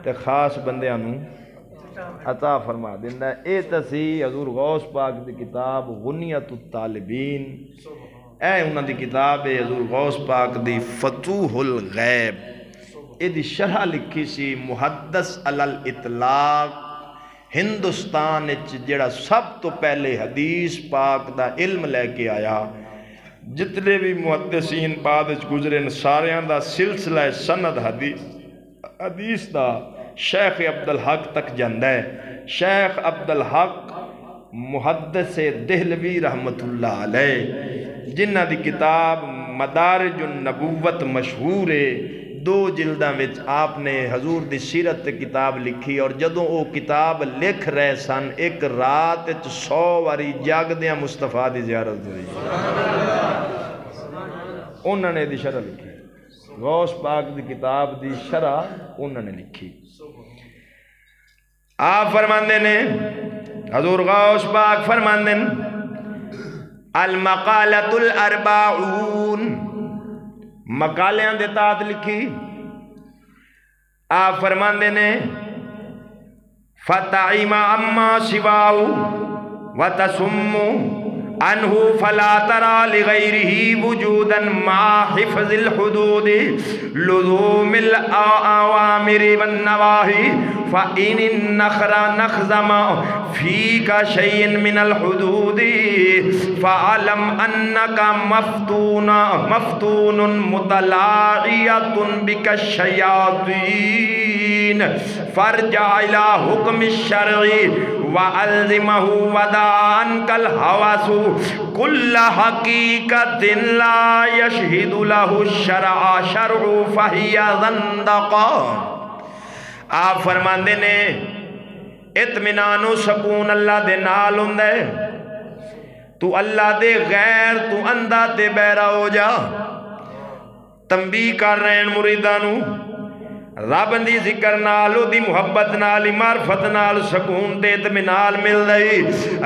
تے خاص بندیاں نوں عطا فرما دیندا ہے۔ اے تسی حضور غوث پاک دی کتاب غنیۃ الطالبین، اے انہاں دی کتاب ہے حضور غوث پاک دی فتوح الغیب، اے دی شرح لکھی سی محدث علی الاطلاق، ہندوستان وچ جڑا سب تو پہلے حدیث پاک دا علم لے کے آیا، جتنے بھی محدثین بعد گزرے ساریاں دا سلسلہ سند حدیث دا شیخ عبدالحق تک جاندہ ہے۔ شیخ عبدالحق محدث دہلوی رحمت اللہ علیہ، جنہ دی کتاب مدارج النبوت مشہور ہے، 2 جلداں وچ آپ نے حضور دی سیرت کتاب لکھی، اور جدوں وہ کتاب لکھ رہے سن ایک رات 100 واری جاگدیاں مصطفیٰ دی زیارت ہوئی، انہوں نے دی شرح لکھی، غوث پاک دی کتاب دی شرح انہوں نے لکھی۔ آپ فرماندے نے حضور غوث پاک فرماندے المقالۃ الاربعون، مقالیاں دے تحت لکھی۔ آپ فرماندے نے فتعیم اما سواہو وتسم عنہ فلا ترى لغیرہ وجودا مع حفظ الحدود لزوم الاوامر والنواہی فإن النخر نخزم فيك شيء من الحدود فعلم أنك مفتون متلاعية بك الشياطين فارجع إلى حكم الشرع وألزمه ودع عنك الهوس كل حقيقة لا يشهد له الشرع فهي زندقة۔ آپ فرماندے نے اطمینان و سکون اللہ دے نال ہوندے، تو اللہ دے غیر تو اندھا تے بہرا ہو جا۔ تنبیہ کر رہے ہیں مریدانو، رب دی ذکر نال دی محبت نال معرفت نال سکون تے اطمینان مل رہی،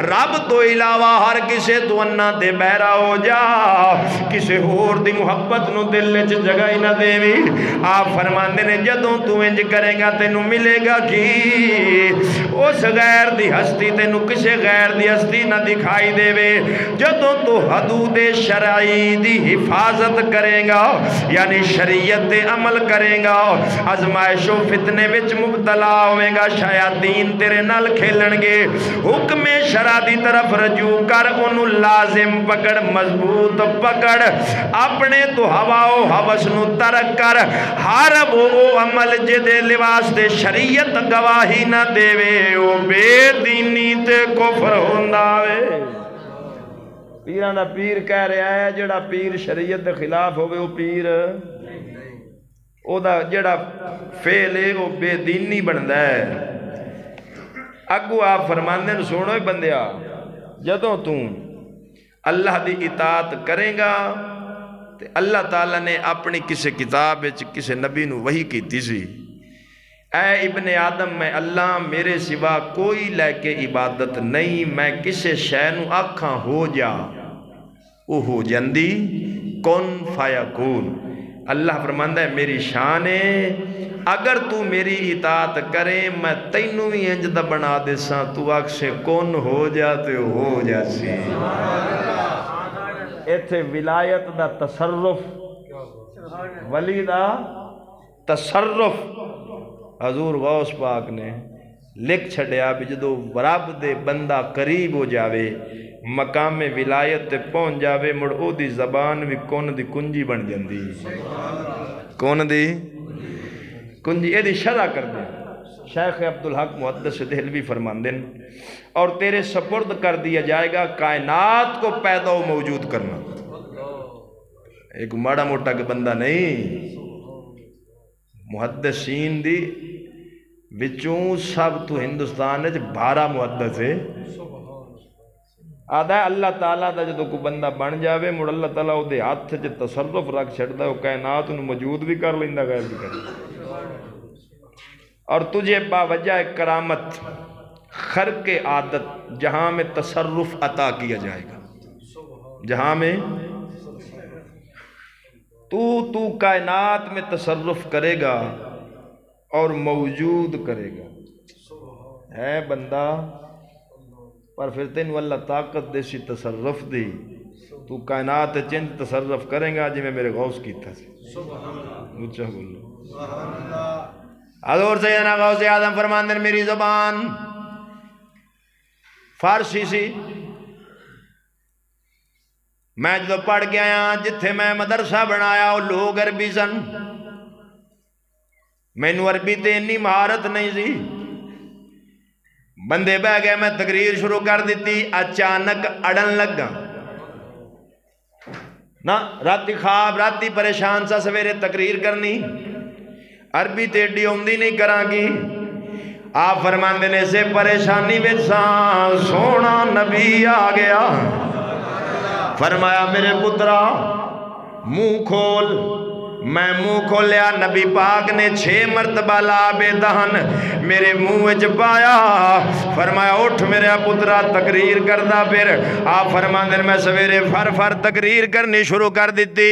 رب تو علاوہ ہر کسے تو انا تے بہرا ہو جا، کسے ہور دی محبت نو دل وچ جگہ ہی نہ دیوی۔ آپ فرماندے نے جدوں تو انج کرے گا تینو ملے گا کی اس غیر دی ہستی تینو کسے غیر دی ہستی نہ دکھائی دے وے، جدوں تو حدود شرعی دی حفاظت کرے گا یعنی شریعت دے عمل کرے گا، آزمائش و فتنے وچ مبتلا ہوئے گا، شیاطین تیرے نال کھیلن گے، حکم شرع دی طرف رجوع کر، انہوں لازم پکڑ مضبوط پکڑ، اپنے تو ہوا و حوث نو ترک کر، ہر وہ عمل جدے لباس دے شریعت گواہی نہ دے وے او بے دینی تے کفر ہوندہ وے۔ پیران دا پیر کہہ رہا ہے جڑا پیر شریعت دے خلاف ہوئے وہ پیر او دا جڑا فعل ہے وہ بے دینی بندا ہے۔ اگو آپ فرماندے نے سنو بندیا، جدوں تو اللہ دی اطاعت کرے گا تے اللہ تعالیٰ نے اپنی کسے کتاب کسے نبی نو وحی کیتی سی، اے ابن آدم میں اللہ میرے سوا کوئی لے کے عبادت نہیں، میں کسے شے نو آکھاں ہو جا او ہو جاندی، کن فیکون۔ اللہ فرماندہ ہے میری شان ہے، اگر تو میری اطاعت کرے میں تینوں ہی انج دا بنا دے ساں، تو آکھ سے کن ہو جاتے ہو جاسی۔ ایتھے ولایت دا تصرف، ولی دا تصرف حضور غوث پاک نے لکھ چھڑیا بھی جدو رب دے بندہ قریب ہو جاوے، مقام ولایت تے پہنچ جاوے، مڑ او دی زبان بھی کون دی کنجی بن جاندی، کون دی کنجی، اے دی شرح کر دیں۔ شیخ عبدالحق محدث دہلوی فرماندن اور تیرے سپرد کر دیا جائے گا کائنات کو پیدا و موجود کرنا، ایک ماڑا موٹا کہ بندہ نہیں، محدثین دی وچوں سب تو ہندوستان ہے 12 محدث ہے، آدھا ہے اللہ تعالیٰ دا جدو کوئی بندہ بن جاوے مڑ اللہ تعالیٰ وہ دے ہاتھ چ تصرف رکھ چھڑدا وہ کائنات انہوں موجود بھی کر لیندا غائب بھی کر لیندا اور تجھے باوجہ کرامت خرق عادت جہاں میں تصرف عطا کیا جائے گا جہاں میں تو کائنات میں تصرف کرے گا اور موجود کرے گا ہے بندہ پر پھر تینوں اللہ طاقت دیسی تصرف دی تو کائنات چند تصرف کریں گا جی میں میرے غوث کی تھا سی اونچا بولو حضور سیدنا غوث اعظم فرماندے میری زبان فارسی سی میں جو پڑھ کے آیا جتھے میں مدرسہ بنایا وہ لوگ عربی سن میں نو عربی تے انی مہارت نہیں سی بندے بہ گئے میں تقریر شروع کر دیتی اچانک اڑن لگا نا راتی خواب راتی پریشان سا سویرے تقریر کرنی عربی تے ایڈی ہوندی نہیں کراں گی آپ فرماندے نے سے پریشانی وچ ساں سونا نبی آ گیا فرمایا میرے پترا منہ کھول میں منہ کھولیا نبی پاک نے 6 مرتبہ لعاب دہن میرے منہ وچ پایا فرمایا اٹھ میرے پترا تقریر کردہ پھر آپ فرماندے میں سویرے فر تقریر کرنی شروع کر دیتی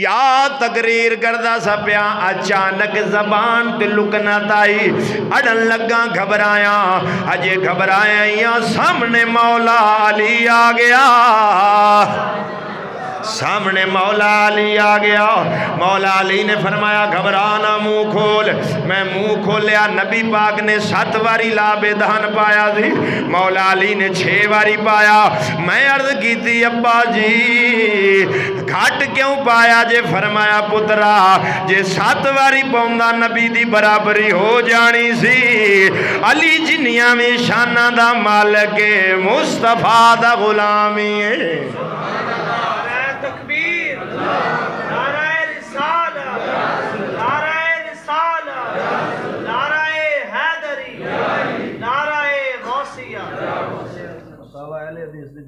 یا تقریر کردہ سا پیا اچانک زبان تے لکنا تائی اڑن لگا گھبرایا اجے گھبرایا یا سامنے مولا علی آ گیا سامنے مولا علی آ گیا مولا علی نے فرمایا گھبرانا منہ کھول میں منہ کھولیا نبی پاک نے 7 واری لعاب دہن پایا تھی مولا علی نے 6 واری پایا میں عرض کی تھی ابا جی گھٹ کیوں پایا جے فرمایا پترا جے 7 واری پاؤندا نبی دی برابری ہو جانی سی علی جنیاں میں شانہ دا مالک مصطفیٰ دا غلامی ہے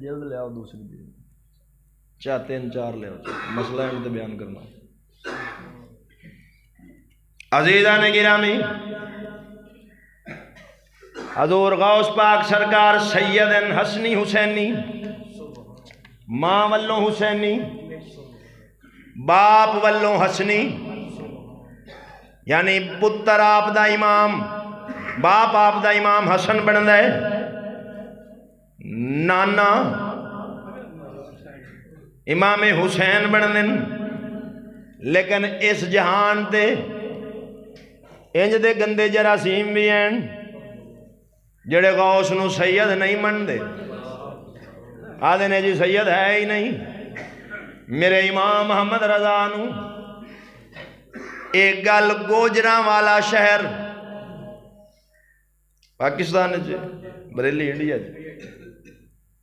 جلد لے آؤ دوسری دن چاہ 3-4 لے آؤ مسئلہ ہے انہیں بیان کرنا عزیزان گرامی حضور غوث پاک سرکار سیدن حسنی حسینی ماں والوں حسینی باپ والوں حسنی یعنی پتر آپ دا امام باپ آپ دا امام حسن بن دے نانا امام حسین بن دن لیکن اس جہان تے انج دے گندے جراثیم بھی ہیں جڑے غوث نو سید نہیں من دے آدھے نے جی سید ہے ہی نہیں میرے امام محمد رضا نو ایک گل گوجراں والا شہر پاکستان بریلی انڈیا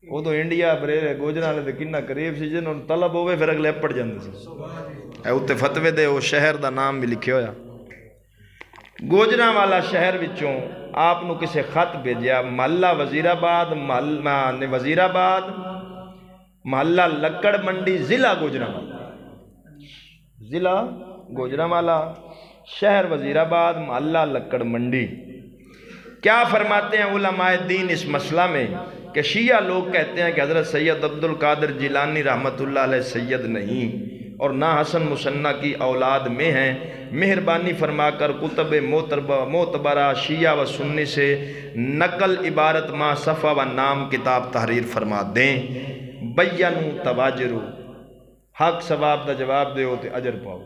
وہ تو انڈیا بریلی گوجراں والے کنہ قریب سی جنہوں طلب ہوئے پھر اگلے پڑ جاندے سی اُتے فتوے دے وہ شہر دا نام بھی لکھے ہویا گوجراں والا شہر وچوں آپ نو کسے خط بھیجیا محلہ وزیرآباد محلہ لکڑ منڈی ضلع گوجرانوالا شہر وزیرآباد محلہ لکڑ منڈی کیا فرماتے ہیں علماء دین اس مسئلہ میں کہ شیعہ لوگ کہتے ہیں کہ حضرت سید عبد القادر جیلانی رحمت اللہ علیہ سید نہیں اور نہ حسن مصنع کی اولاد میں ہیں مہربانی فرما کر کتب معتبرہ شیعہ و سنی سے نقل عبارت ما صفحہ و نام کتاب تحریر فرما دیں بینو تواجرو حق ثواب دا جواب دے ہوتے اجر پاؤ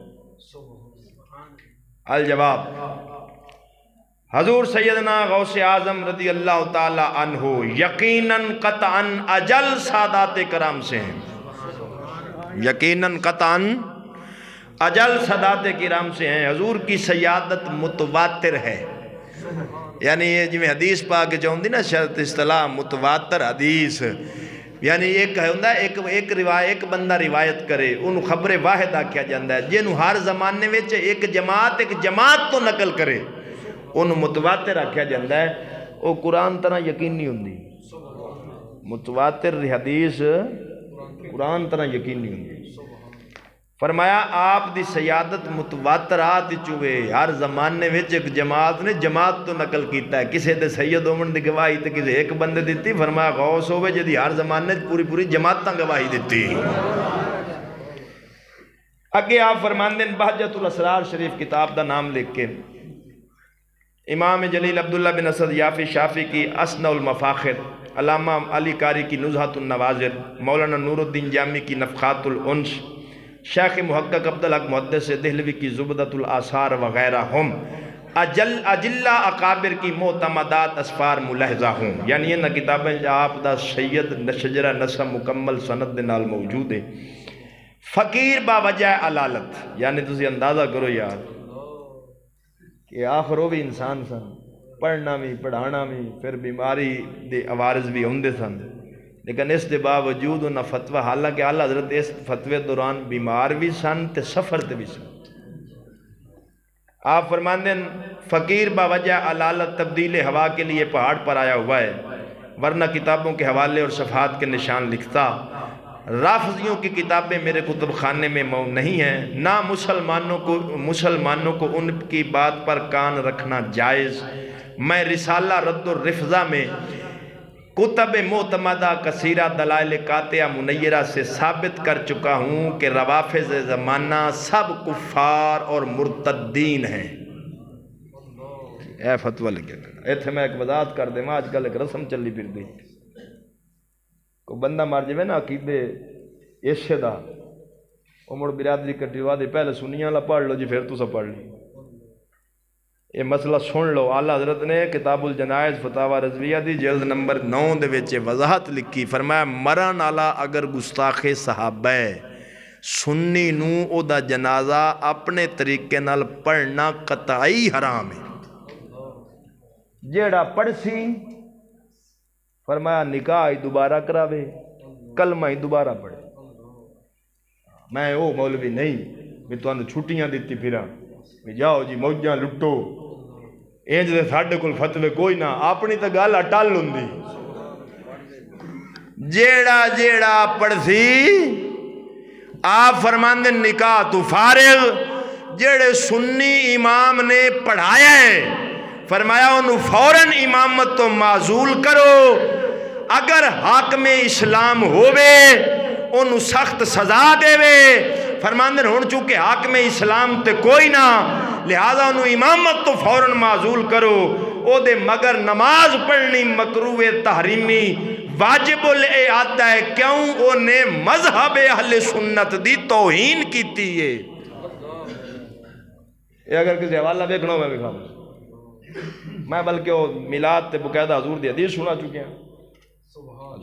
الجواب حضور سیدنا غوث اعظم رضی اللہ تعالی عنہ یقیناً قطعاً اجل سادات کرام سے ہیں یقیناً قطعاً اجل سادات کرام سے ہیں حضور کی سیادت متواتر ہے یعنی یہ جو حدیث پاک چاہوں دی نا شرط اصطلاح متواتر حدیث یعنی ایک بندہ روایت کرے انہوں خبر واحد آکھیا جاندہ ہے جنہوں ہر زمانے میں ایک جماعت تو نقل کرے انہوں متواتر آکھیا جاندہ ہے وہ قرآن طرح یقین نہیں ہوندی متواتر حدیث قرآن طرح یقینی ہوندی۔ فرمایا آپ دی سیادت متواترات چوئے، ہر زمانے وچ ایک جماعت نے جماعت تو نقل کیتا ہے، کسے دے سید ہومن دی گواہی تے کسے ایک بندے دیتی، فرمایا غوث ہوئے جدی ہر زمانے پوری جماعتاں گواہی دیتی۔ اگے آپ فرماندے ہیں بہجت الاسرار شریف کتاب دا نام لکھ کے امام جلیل عبداللہ بن اسد یافی شافی کی اسنع المفاخر، علامہ علی قاری کی نزہۃ النوازر، مولانا نور الدین جامی کی نفخات الانس، شیخ محقق عبدالحق محدث دہلوی کی زبدۃ الآثار وغیرہ ہم اجلہ اقابر کی معتمدات اسفار ملحظہ ہوں۔ یعنی یہ کتابیں آپ دا سید شجرہ نسب مکمل سند دے نال موجود ہے۔ فقیر با وجہ علالت، یعنی تسی اندازہ کرو یار کہ آخر وہ بھی انسان سن، پڑھنا بھی پڑھانا بھی، پھر بیماری دے عوارض بھی ہوندے سن، لیکن اس دے باوجود انہاں فتوہ، حالانکہ اعلیٰ حضرت اس فتوے دوران بیمار بھی سن تے سفر تے بھی سن۔ آپ فرماندے ہیں فقیر با وجہ علالت تبدیل ہوا کے لیے پہاڑ پر آیا ہوا ہے، ورنہ کتابوں کے حوالے اور صفحات کے نشان لکھتا۔ رافضیوں کی کتابیں میرے کتب خانے میں نہیں ہیں، نہ مسلمانوں کو ان کی بات پر کان رکھنا جائز۔ میں رسالہ رد الرفضہ میں کتب معتمدہ کثیرہ دلائل قاطعہ منیرہ سے ثابت کر چکا ہوں کہ روافض زمانہ سب کفار اور مرتدین ہیں۔ اے فتوہ لگے ایتھے میں ایک وضاحت کر دے، آج کل ایک رسم چلی پھر دی، کوئی بندہ مر جائے نا عقیدے عشق دا، مڑ برادری کٹیوا دے پہلے سنیاں لا پڑھ لو جی پھر تسا پڑھ لی۔ یہ مسئلہ سن لو، اعلیٰ حضرت نے کتاب الجنائز فتاوی رضویہ دی جلد نمبر 9 دے وچ وضاحت لکھی، فرمایا مرن والا اگر گستاخ صحابہ ہے، سنی نو او دا جنازہ اپنے طریقے نال پڑھنا قطعی حرام ہے۔ جیڑا پڑھ سی فرمایا نکاح ہی دوبارہ کراوے، کلمہ ہی دوبارہ پڑھے۔ میں وہ مولوی نہیں میں تو انہوں چھٹیاں دیتی پھرا جاؤ جی موجاں لٹو، اینج دے ساڑھے کل فتوے کوئی نہ، اپنی تا گالا ٹال لندی۔ جیڑا پڑھ سی آپ فرماندے نکاح تو فارغ، جیڑے سنی امام نے پڑھایا ہے فرمایا انہوں فوراً امامت تو معزول کرو، اگر حاکم اسلام ہوئے انہوں سخت سزا دے وے، فرماندے ہون چونکہ حاکم اسلام تے کوئی نہ، لہذا انہوں امامت تو فوراً معزول کرو، او دے مگر نماز پڑھنی مکروہ تحریمی واجب الاعادہ ہے، کیوں انہیں مذہب اہل سنت دی توہین کیتی ہے۔ یہ اگر کسی حوالہ دیکھنا ہو میں بھی کھاؤں، میں بلکہ وہ میلاد تے بقاعدہ حضور دی حدیث سنا چکے ہیں،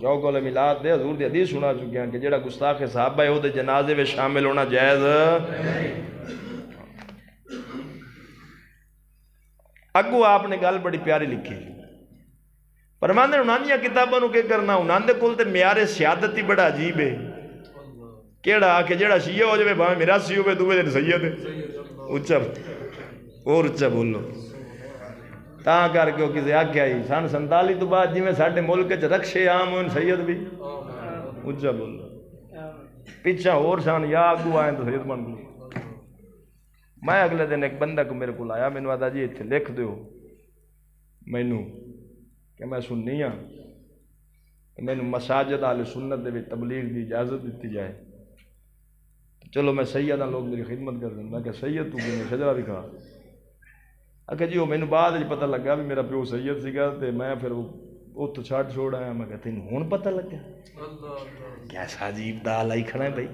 شوق والے میلاد دے حضور دی حدیث سنا چکے ہیں کہ جڑا گستاخ صحابہ ہے وہ دے جنازے میں شامل ہونا جائز۔ اگو آپ نے گل بڑی پیاری لکھی، فرماندے انہاں دیاں کتاباں نو کہ کرنا، انہاں دے کول تے معیار سیادت ہی بڑا عجیب ہے، کیڑا کہ جڑا شیعہ ہو جائے بھاویں میراثی ہوے دوویں دن سید ہے، اونچا اور اونچا بولو۔ تاں کر کے وہ کسی آکھیا ہی سن 47 تو بعد جی میں ساڈے ملک چ رکشے عام ہوئے سید بھی، اونچا بولو، پیچھا اور سن یا اگو آئیں تو سید بن گئے۔ میں اگلے دن ایک بندہ کو میرے کو آیا، میں نے آدھا جی اتنے لکھ دیو مینوں کہ میں سننی ہاں، میں نے مساجد اہل سنت دے وچ تبلیغ دی اجازت دیتی جائے، چلو میں سیداں لوگ میری خدمت کر دیں۔ میں کہ سید تو بھی شجرہ بھی کھا، اکھے جی وہ میں نے بعد پتہ لگا بھی میرا پیو سید سی گا، تے میں پھر وہ تو چھوڑ آیا۔ میں کہتے ہیں ہون پتہ لگا، کیسا عجیب دال آئی کھڑا ہے بھائی۔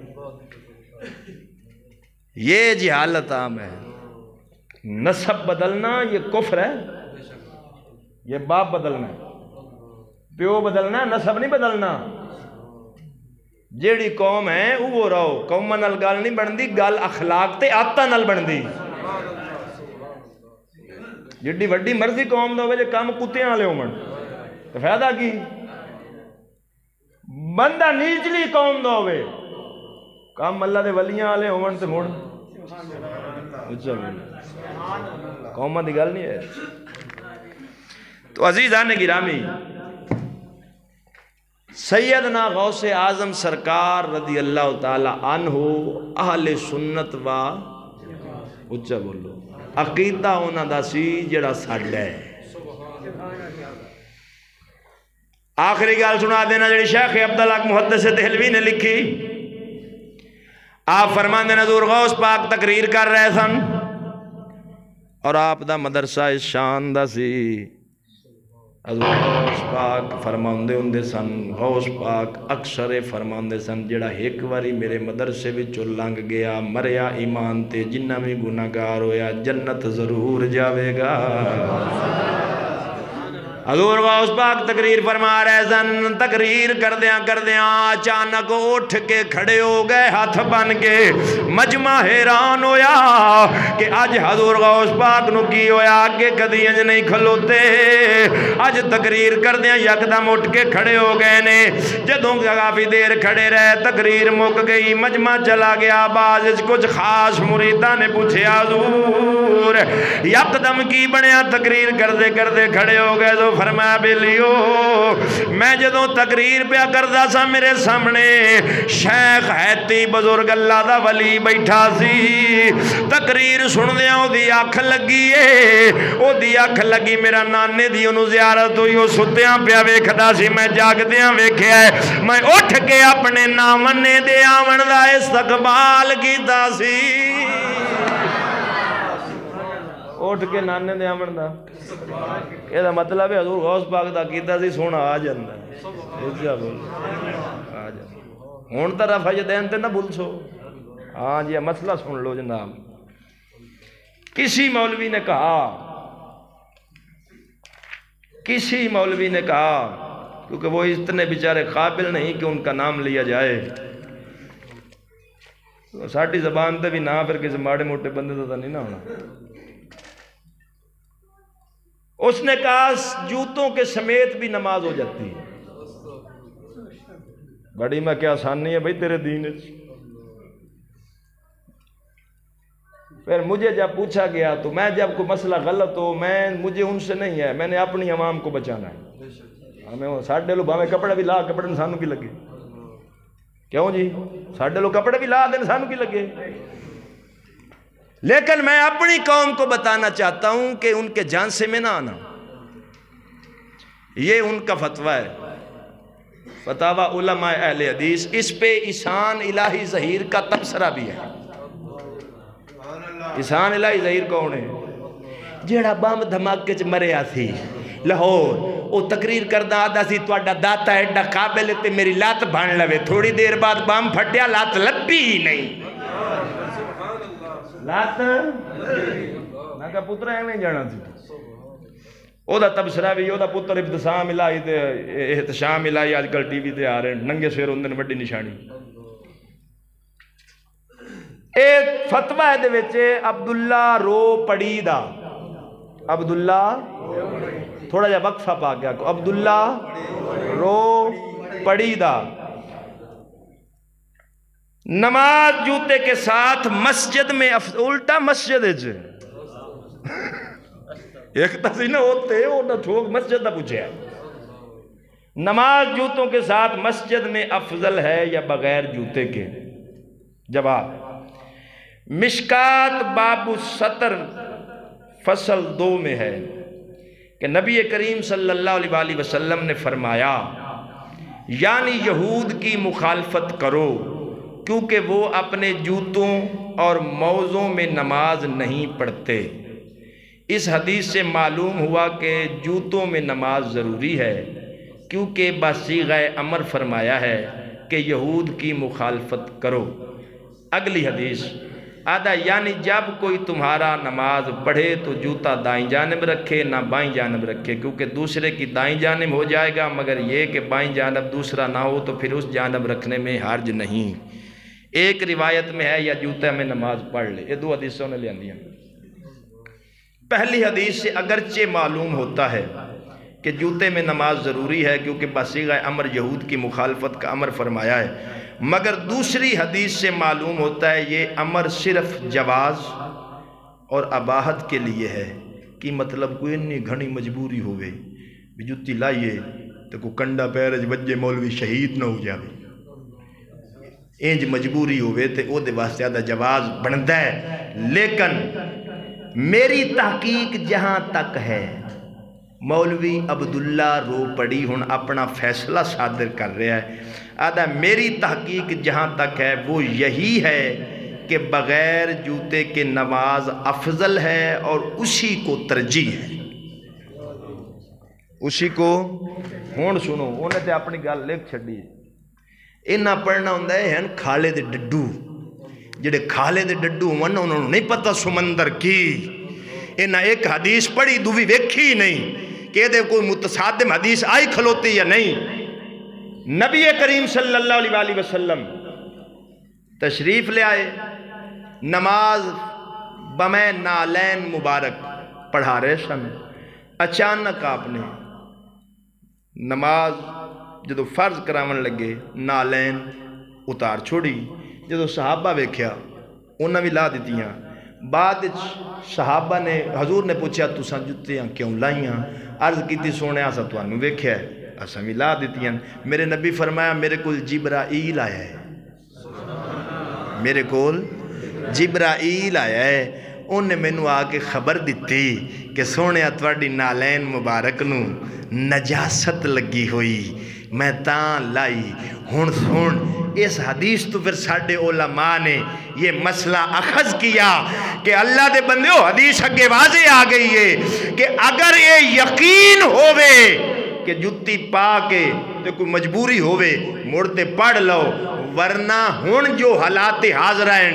یہ جہالت عام ہے، نسب بدلنا یہ کفر ہے، یہ باپ بدلنا ہے، پیو بدلنا، نسب نہیں بدلنا۔ جیڑی قوم ہے وہ رہو، قوم نال گل نہیں بندی، گل اخلاق تے عادتاں نال بندی۔ جڑی وڈی مرضی قوم دا ہوئے جے کام کتیاں والے ہون تے فائدہ کی؟ بندہ نیچلی قوم دا ہوئے کام اللہ دے ولیاں والے ہون تے مڑ قوم دی گل نہیں ہے۔ تو عزیزان گرامی، سیدنا غوث اعظم سرکار رضی اللہ تعالی عنہ اہل سنت و اچھا بولو عقیدہ انہاں دا سی جڑا ساڈا ہے۔ آخری گل سنا دینا جڑی شیخ عبدالحق محدث دہلوی نے لکھی، آپ فرماندے نے حضور غوث پاک تقریر کر رہے سن اور آپ دا مدرسہ اس شان دا سی۔ حضور غوث پاک فرماندے ہوندے سن، غوث پاک اکثر فرماندے سن جڑا ایک واری میرے مدرسے وچوں لنگ گیا مریا ایمان تے جنہ بھی گناہگار ہویا جنت ضرور جاوے گا۔ حضور غوث پاک تقریر فرما رہے سن، تقریر کردیاں اچانک اٹھ کے کھڑے ہو گئے ہاتھ بن کے۔ مجمع حیران ہویا کہ اج حضور غوث پاک نو کی ہویا کہ کدی انج نہیں کھلوتے، اج تقریر کردیاں یکدم اٹھ کے کھڑے ہو گئے نے۔ جدوں کافی دیر کھڑے رہے تقریر مک گئی، مجمع چلا گیا۔ بعض کچھ خاص مریداں نے پوچھا حضور یکدم کی بنیا؟ تقریر کردے کھڑے ہو گئے تو فرمایا بیلیو میں جدوں تقریر پیا کردا سا میرے سامنے شیخ حیتی بزرگ اللہ دا ولی بیٹھا سی، تقریر سندیاں او دی اکھ لگی او دی اکھ لگی میرا نانے دی انہوں زیارت ہوئی، او ستیاں پیا ویکھدا سی میں جاگدیاں ویکھیا ہے، میں اٹھ کے اپنے نامنے دے آون دا استقبال کیتا سی۔ اٹھ کے نانے دے آمن دا یہ دا مطلب ہے حضور غوث پاک دا کیتا سی سونا آ جاندہ ہون طرف حجدین تے نہ بھول سو۔ ہاں جی مسئلہ سن لو جناب، کسی مولوی نے کہا کیونکہ وہ اتنے بیچارے قابل نہیں کہ ان کا نام لیا جائے، ساڑھی زبان تے بھی نہ پھر کسی ماڑے موٹے بندے تو نہیں نہ ہونا۔ اس نے کہا جوتوں کے سمیت بھی نماز ہو جاتی ہے۔ بڑی میں کیا آسانی ہے بھائی تیرے دین۔ پھر مجھے جب پوچھا گیا تو میں جب کوئی مسئلہ غلط ہو مجھے ان سے نہیں ہے، میں نے اپنی عوام کو بچانا ہے۔ ہمیں ساڑھے لوگ ہمیں کپڑے بھی لا کپڑے انسانوں کی لگے، کیوں جی ساڑھے لوگ کپڑے بھی لا دیں انسانوں کی لگے، لیکن میں اپنی قوم کو بتانا چاہتا ہوں کہ ان کے جان سے میں نہ آنا، یہ ان کا فتویٰ ہے، فتاوی علماء اہل حدیث۔ اس پہ احسان الہی ظہیر کا تبصرہ بھی ہے۔ احسان الہی ظہیر کون ہے؟ جیڑا بم دھماکے چ مریا سی لاہور، وہ تقریر کردہ آدھا سی تواڈا داتا ایڈا قابل تے میری لات بھان لوے، تھوڑی دیر بعد بم پھٹیا لات لبی ہی نہیں، لات نہ کا پتر ایویں جانا سی۔ او دا تبصرہ بھی او دا پتر ابتسام الہی تے احتشام الہی آج کل ٹی وی تے آ رہے ہیں، ننگے سیر ہوندے نے بڑی نشانی۔ ایک فتویٰ دے وچے عبداللہ رو پڑی دا، عبداللہ تھوڑا جا وقفہ پا گیا کو، عبداللہ رو پڑی دا نماز جوتے کے ساتھ مسجد میں الٹا مسجد ہے ایک تسی نہ ہوتے وہ نہ ٹھوک مسجد نہ پوچھے نماز جوتوں کے ساتھ مسجد میں افضل ہے یا بغیر جوتے کے؟ جواب مشکات باب الستر فصل 2 میں ہے کہ نبی کریم صلی اللہ علیہ وسلم نے فرمایا یعنی یہود کی مخالفت کرو کیونکہ وہ اپنے جوتوں اور موزوں میں نماز نہیں پڑھتے۔ اس حدیث سے معلوم ہوا کہ جوتوں میں نماز ضروری ہے کیونکہ بصیغہ امر فرمایا ہے کہ یہود کی مخالفت کرو۔ اگلی حدیث آدھا یعنی جب کوئی تمہارا نماز پڑھے تو جوتا دائیں جانب رکھے نہ بائیں جانب رکھے، کیونکہ دوسرے کی دائیں جانب ہو جائے گا مگر یہ کہ بائیں جانب دوسرا نہ ہو تو پھر اس جانب رکھنے میں حرج نہیں۔ ایک روایت میں ہے یا جوتے میں نماز پڑھ لے، یہ 2 حدیثوں نے لے دیا۔ پہلی حدیث سے اگرچہ معلوم ہوتا ہے کہ جوتے میں نماز ضروری ہے کیونکہ بصیغہ امر یہود کی مخالفت کا امر فرمایا ہے، مگر دوسری حدیث سے معلوم ہوتا ہے یہ امر صرف جواز اور اباحت کے لیے ہے، کہ مطلب کوئی نہیں گھنی مجبوری ہوئے بھی جوتی لائیے تو کو کنڈا پیر وجے مولوی شہید نہ ہو جاوے، انج مجبوری ہوئے تے او دے واسطے دا جواز بندا ہے۔ لیکن میری تحقیق جہاں تک ہے، مولوی عبداللہ رو پڑی ہن اپنا فیصلہ صادر کر رہا ہے، آدھا میری تحقیق جہاں تک ہے وہ یہی ہے کہ بغیر جوتے کے نماز افضل ہے اور اسی کو ترجیح ہے، اسی کو۔ ہون سنو انہیں تے اپنی گل لکھ چھڑی، انہاں پڑھنا ہوندہ ہے کھالے دے ڈڈو، جڑے کھالے دے ڈڈو انہوں نے نہیں پتہ سمندر کی، انہاں ایک حدیث پڑھی دووی ویکھی نہیں کہ دے کوئی متصادم حدیث آئی کھلوتی یا نہیں۔ نبی کریم صلی اللہ علیہ وسلم تشریف لے آئے، نماز بمیں نالین مبارک پڑھا رہے سن، اچانک آپ نے نماز جدو فرض کراون لگے نالین اتار چھوڑی، جدو صحابہ ویکھیا انہاں بھی لا دیتیاں، بعد صحابہ نے حضور نے پوچھا تساں جتیاں کیوں لائیاں، عرض کیتی سونے آسا تو انہوں ویکھیا ہے اساں بھی لا دیتیاں۔ میرے نبی فرمایا میرے کول جبرائیل آیا ہے، میرے کول جبرائیل آیا ہے، انہیں میں نو آکے خبر دیتی کہ سونے اتواڈی نالین مبارک نو نجاست لگی ہوئی، میں تاں لائی۔ ہن سن اس حدیث تو پھر ساڑھے علماء نے یہ مسئلہ اخذ کیا کہ اللہ دے بندے ہو حدیث اگے واضح آ گئی ہے کہ اگر یہ یقین ہوئے کہ جتی پا کے تو کوئی مجبوری ہوئے مڑتے پڑھ لو، ورنہ ہن جو حالات حاضر ہیں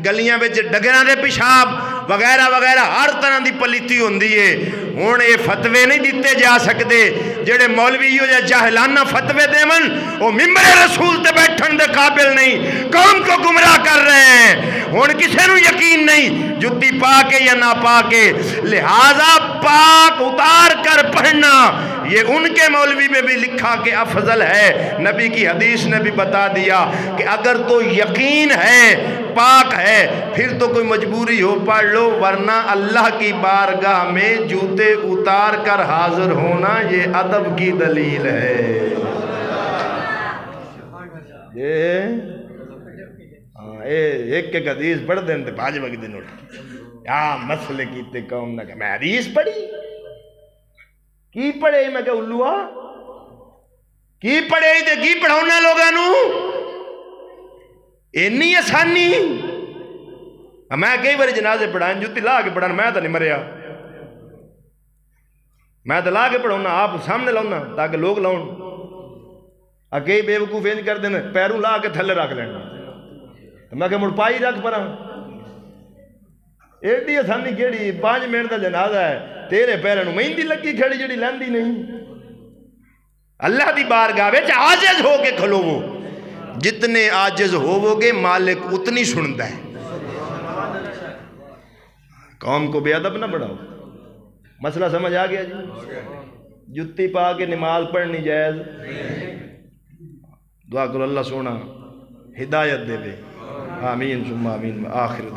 گلیاں بچ ڈگراں دے پیشاب وغیرہ وغیرہ ہر طرح دی پلیتی ہوندی ہے، ہن یہ فتوے نہیں دیتے جا سکتے، جڑے مولوی یا جاہلانہ فتوے دیون وہ ممبر رسول تے بیٹھن دے قابل نہیں، قوم کو گمراہ کر رہے ہیں۔ ہن کسے نو یقین نہیں جتی پاک یا نہ پاک، لہذا پاک اتار کر پڑھنا یہ ان کے مولوی میں بھی لکھا کہ افضل ہے۔ نبی کی حدیث نے بھی بتا دیا کہ اگر تو یقین ہے پاک ہے پھر تو کوئی مجبوری ہو پڑھ لو، ورنہ اللہ کی بارگاہ میں جوتے اتار کر حاضر ہونا یہ ادب کی دلیل ہے۔ ایک ایک حدیث پڑھ دیں تے باج وقت دن اٹھ یا مسئلے کیتے قوم نہ کہ میں حدیث پڑھی کی پڑھے میں کہ الوہ کی پڑھے تے کی پڑھونا لوگاں نو اینی آسانی۔ میں کئی بار جنازے پڑھائیں جوتی لا کے پڑھانا، میں تو نہیں مریا، میں تو لا کے پڑھونا آپ سامنے لاؤنا تاکہ لوگ لاؤن، کئی بے وقوف انج کر دینا پیروں لا کے تھلے رکھ لینا، میں کہ مڑ پائی رکھ پڑھا ایڈی آسانی کیڑی 5 منٹ دا جنازہ ہے تیرے پیروں نو مہندی لگی کھڑی جڑی لیندی نہیں۔ اللہ دی بارگاہ وچ عاجز ہو کے کھلوو، جتنے عاجز ہوو گے مالک اتنی سنتا ہے۔ قوم کو بے ادب نہ بڑھاؤ، مسئلہ سمجھ آ گیا جی؟ جتی پا کے نماز پڑھنی جائز، دعا کرو اللہ سونا ہدایت دے بے، آمین ثم آمین۔ آخر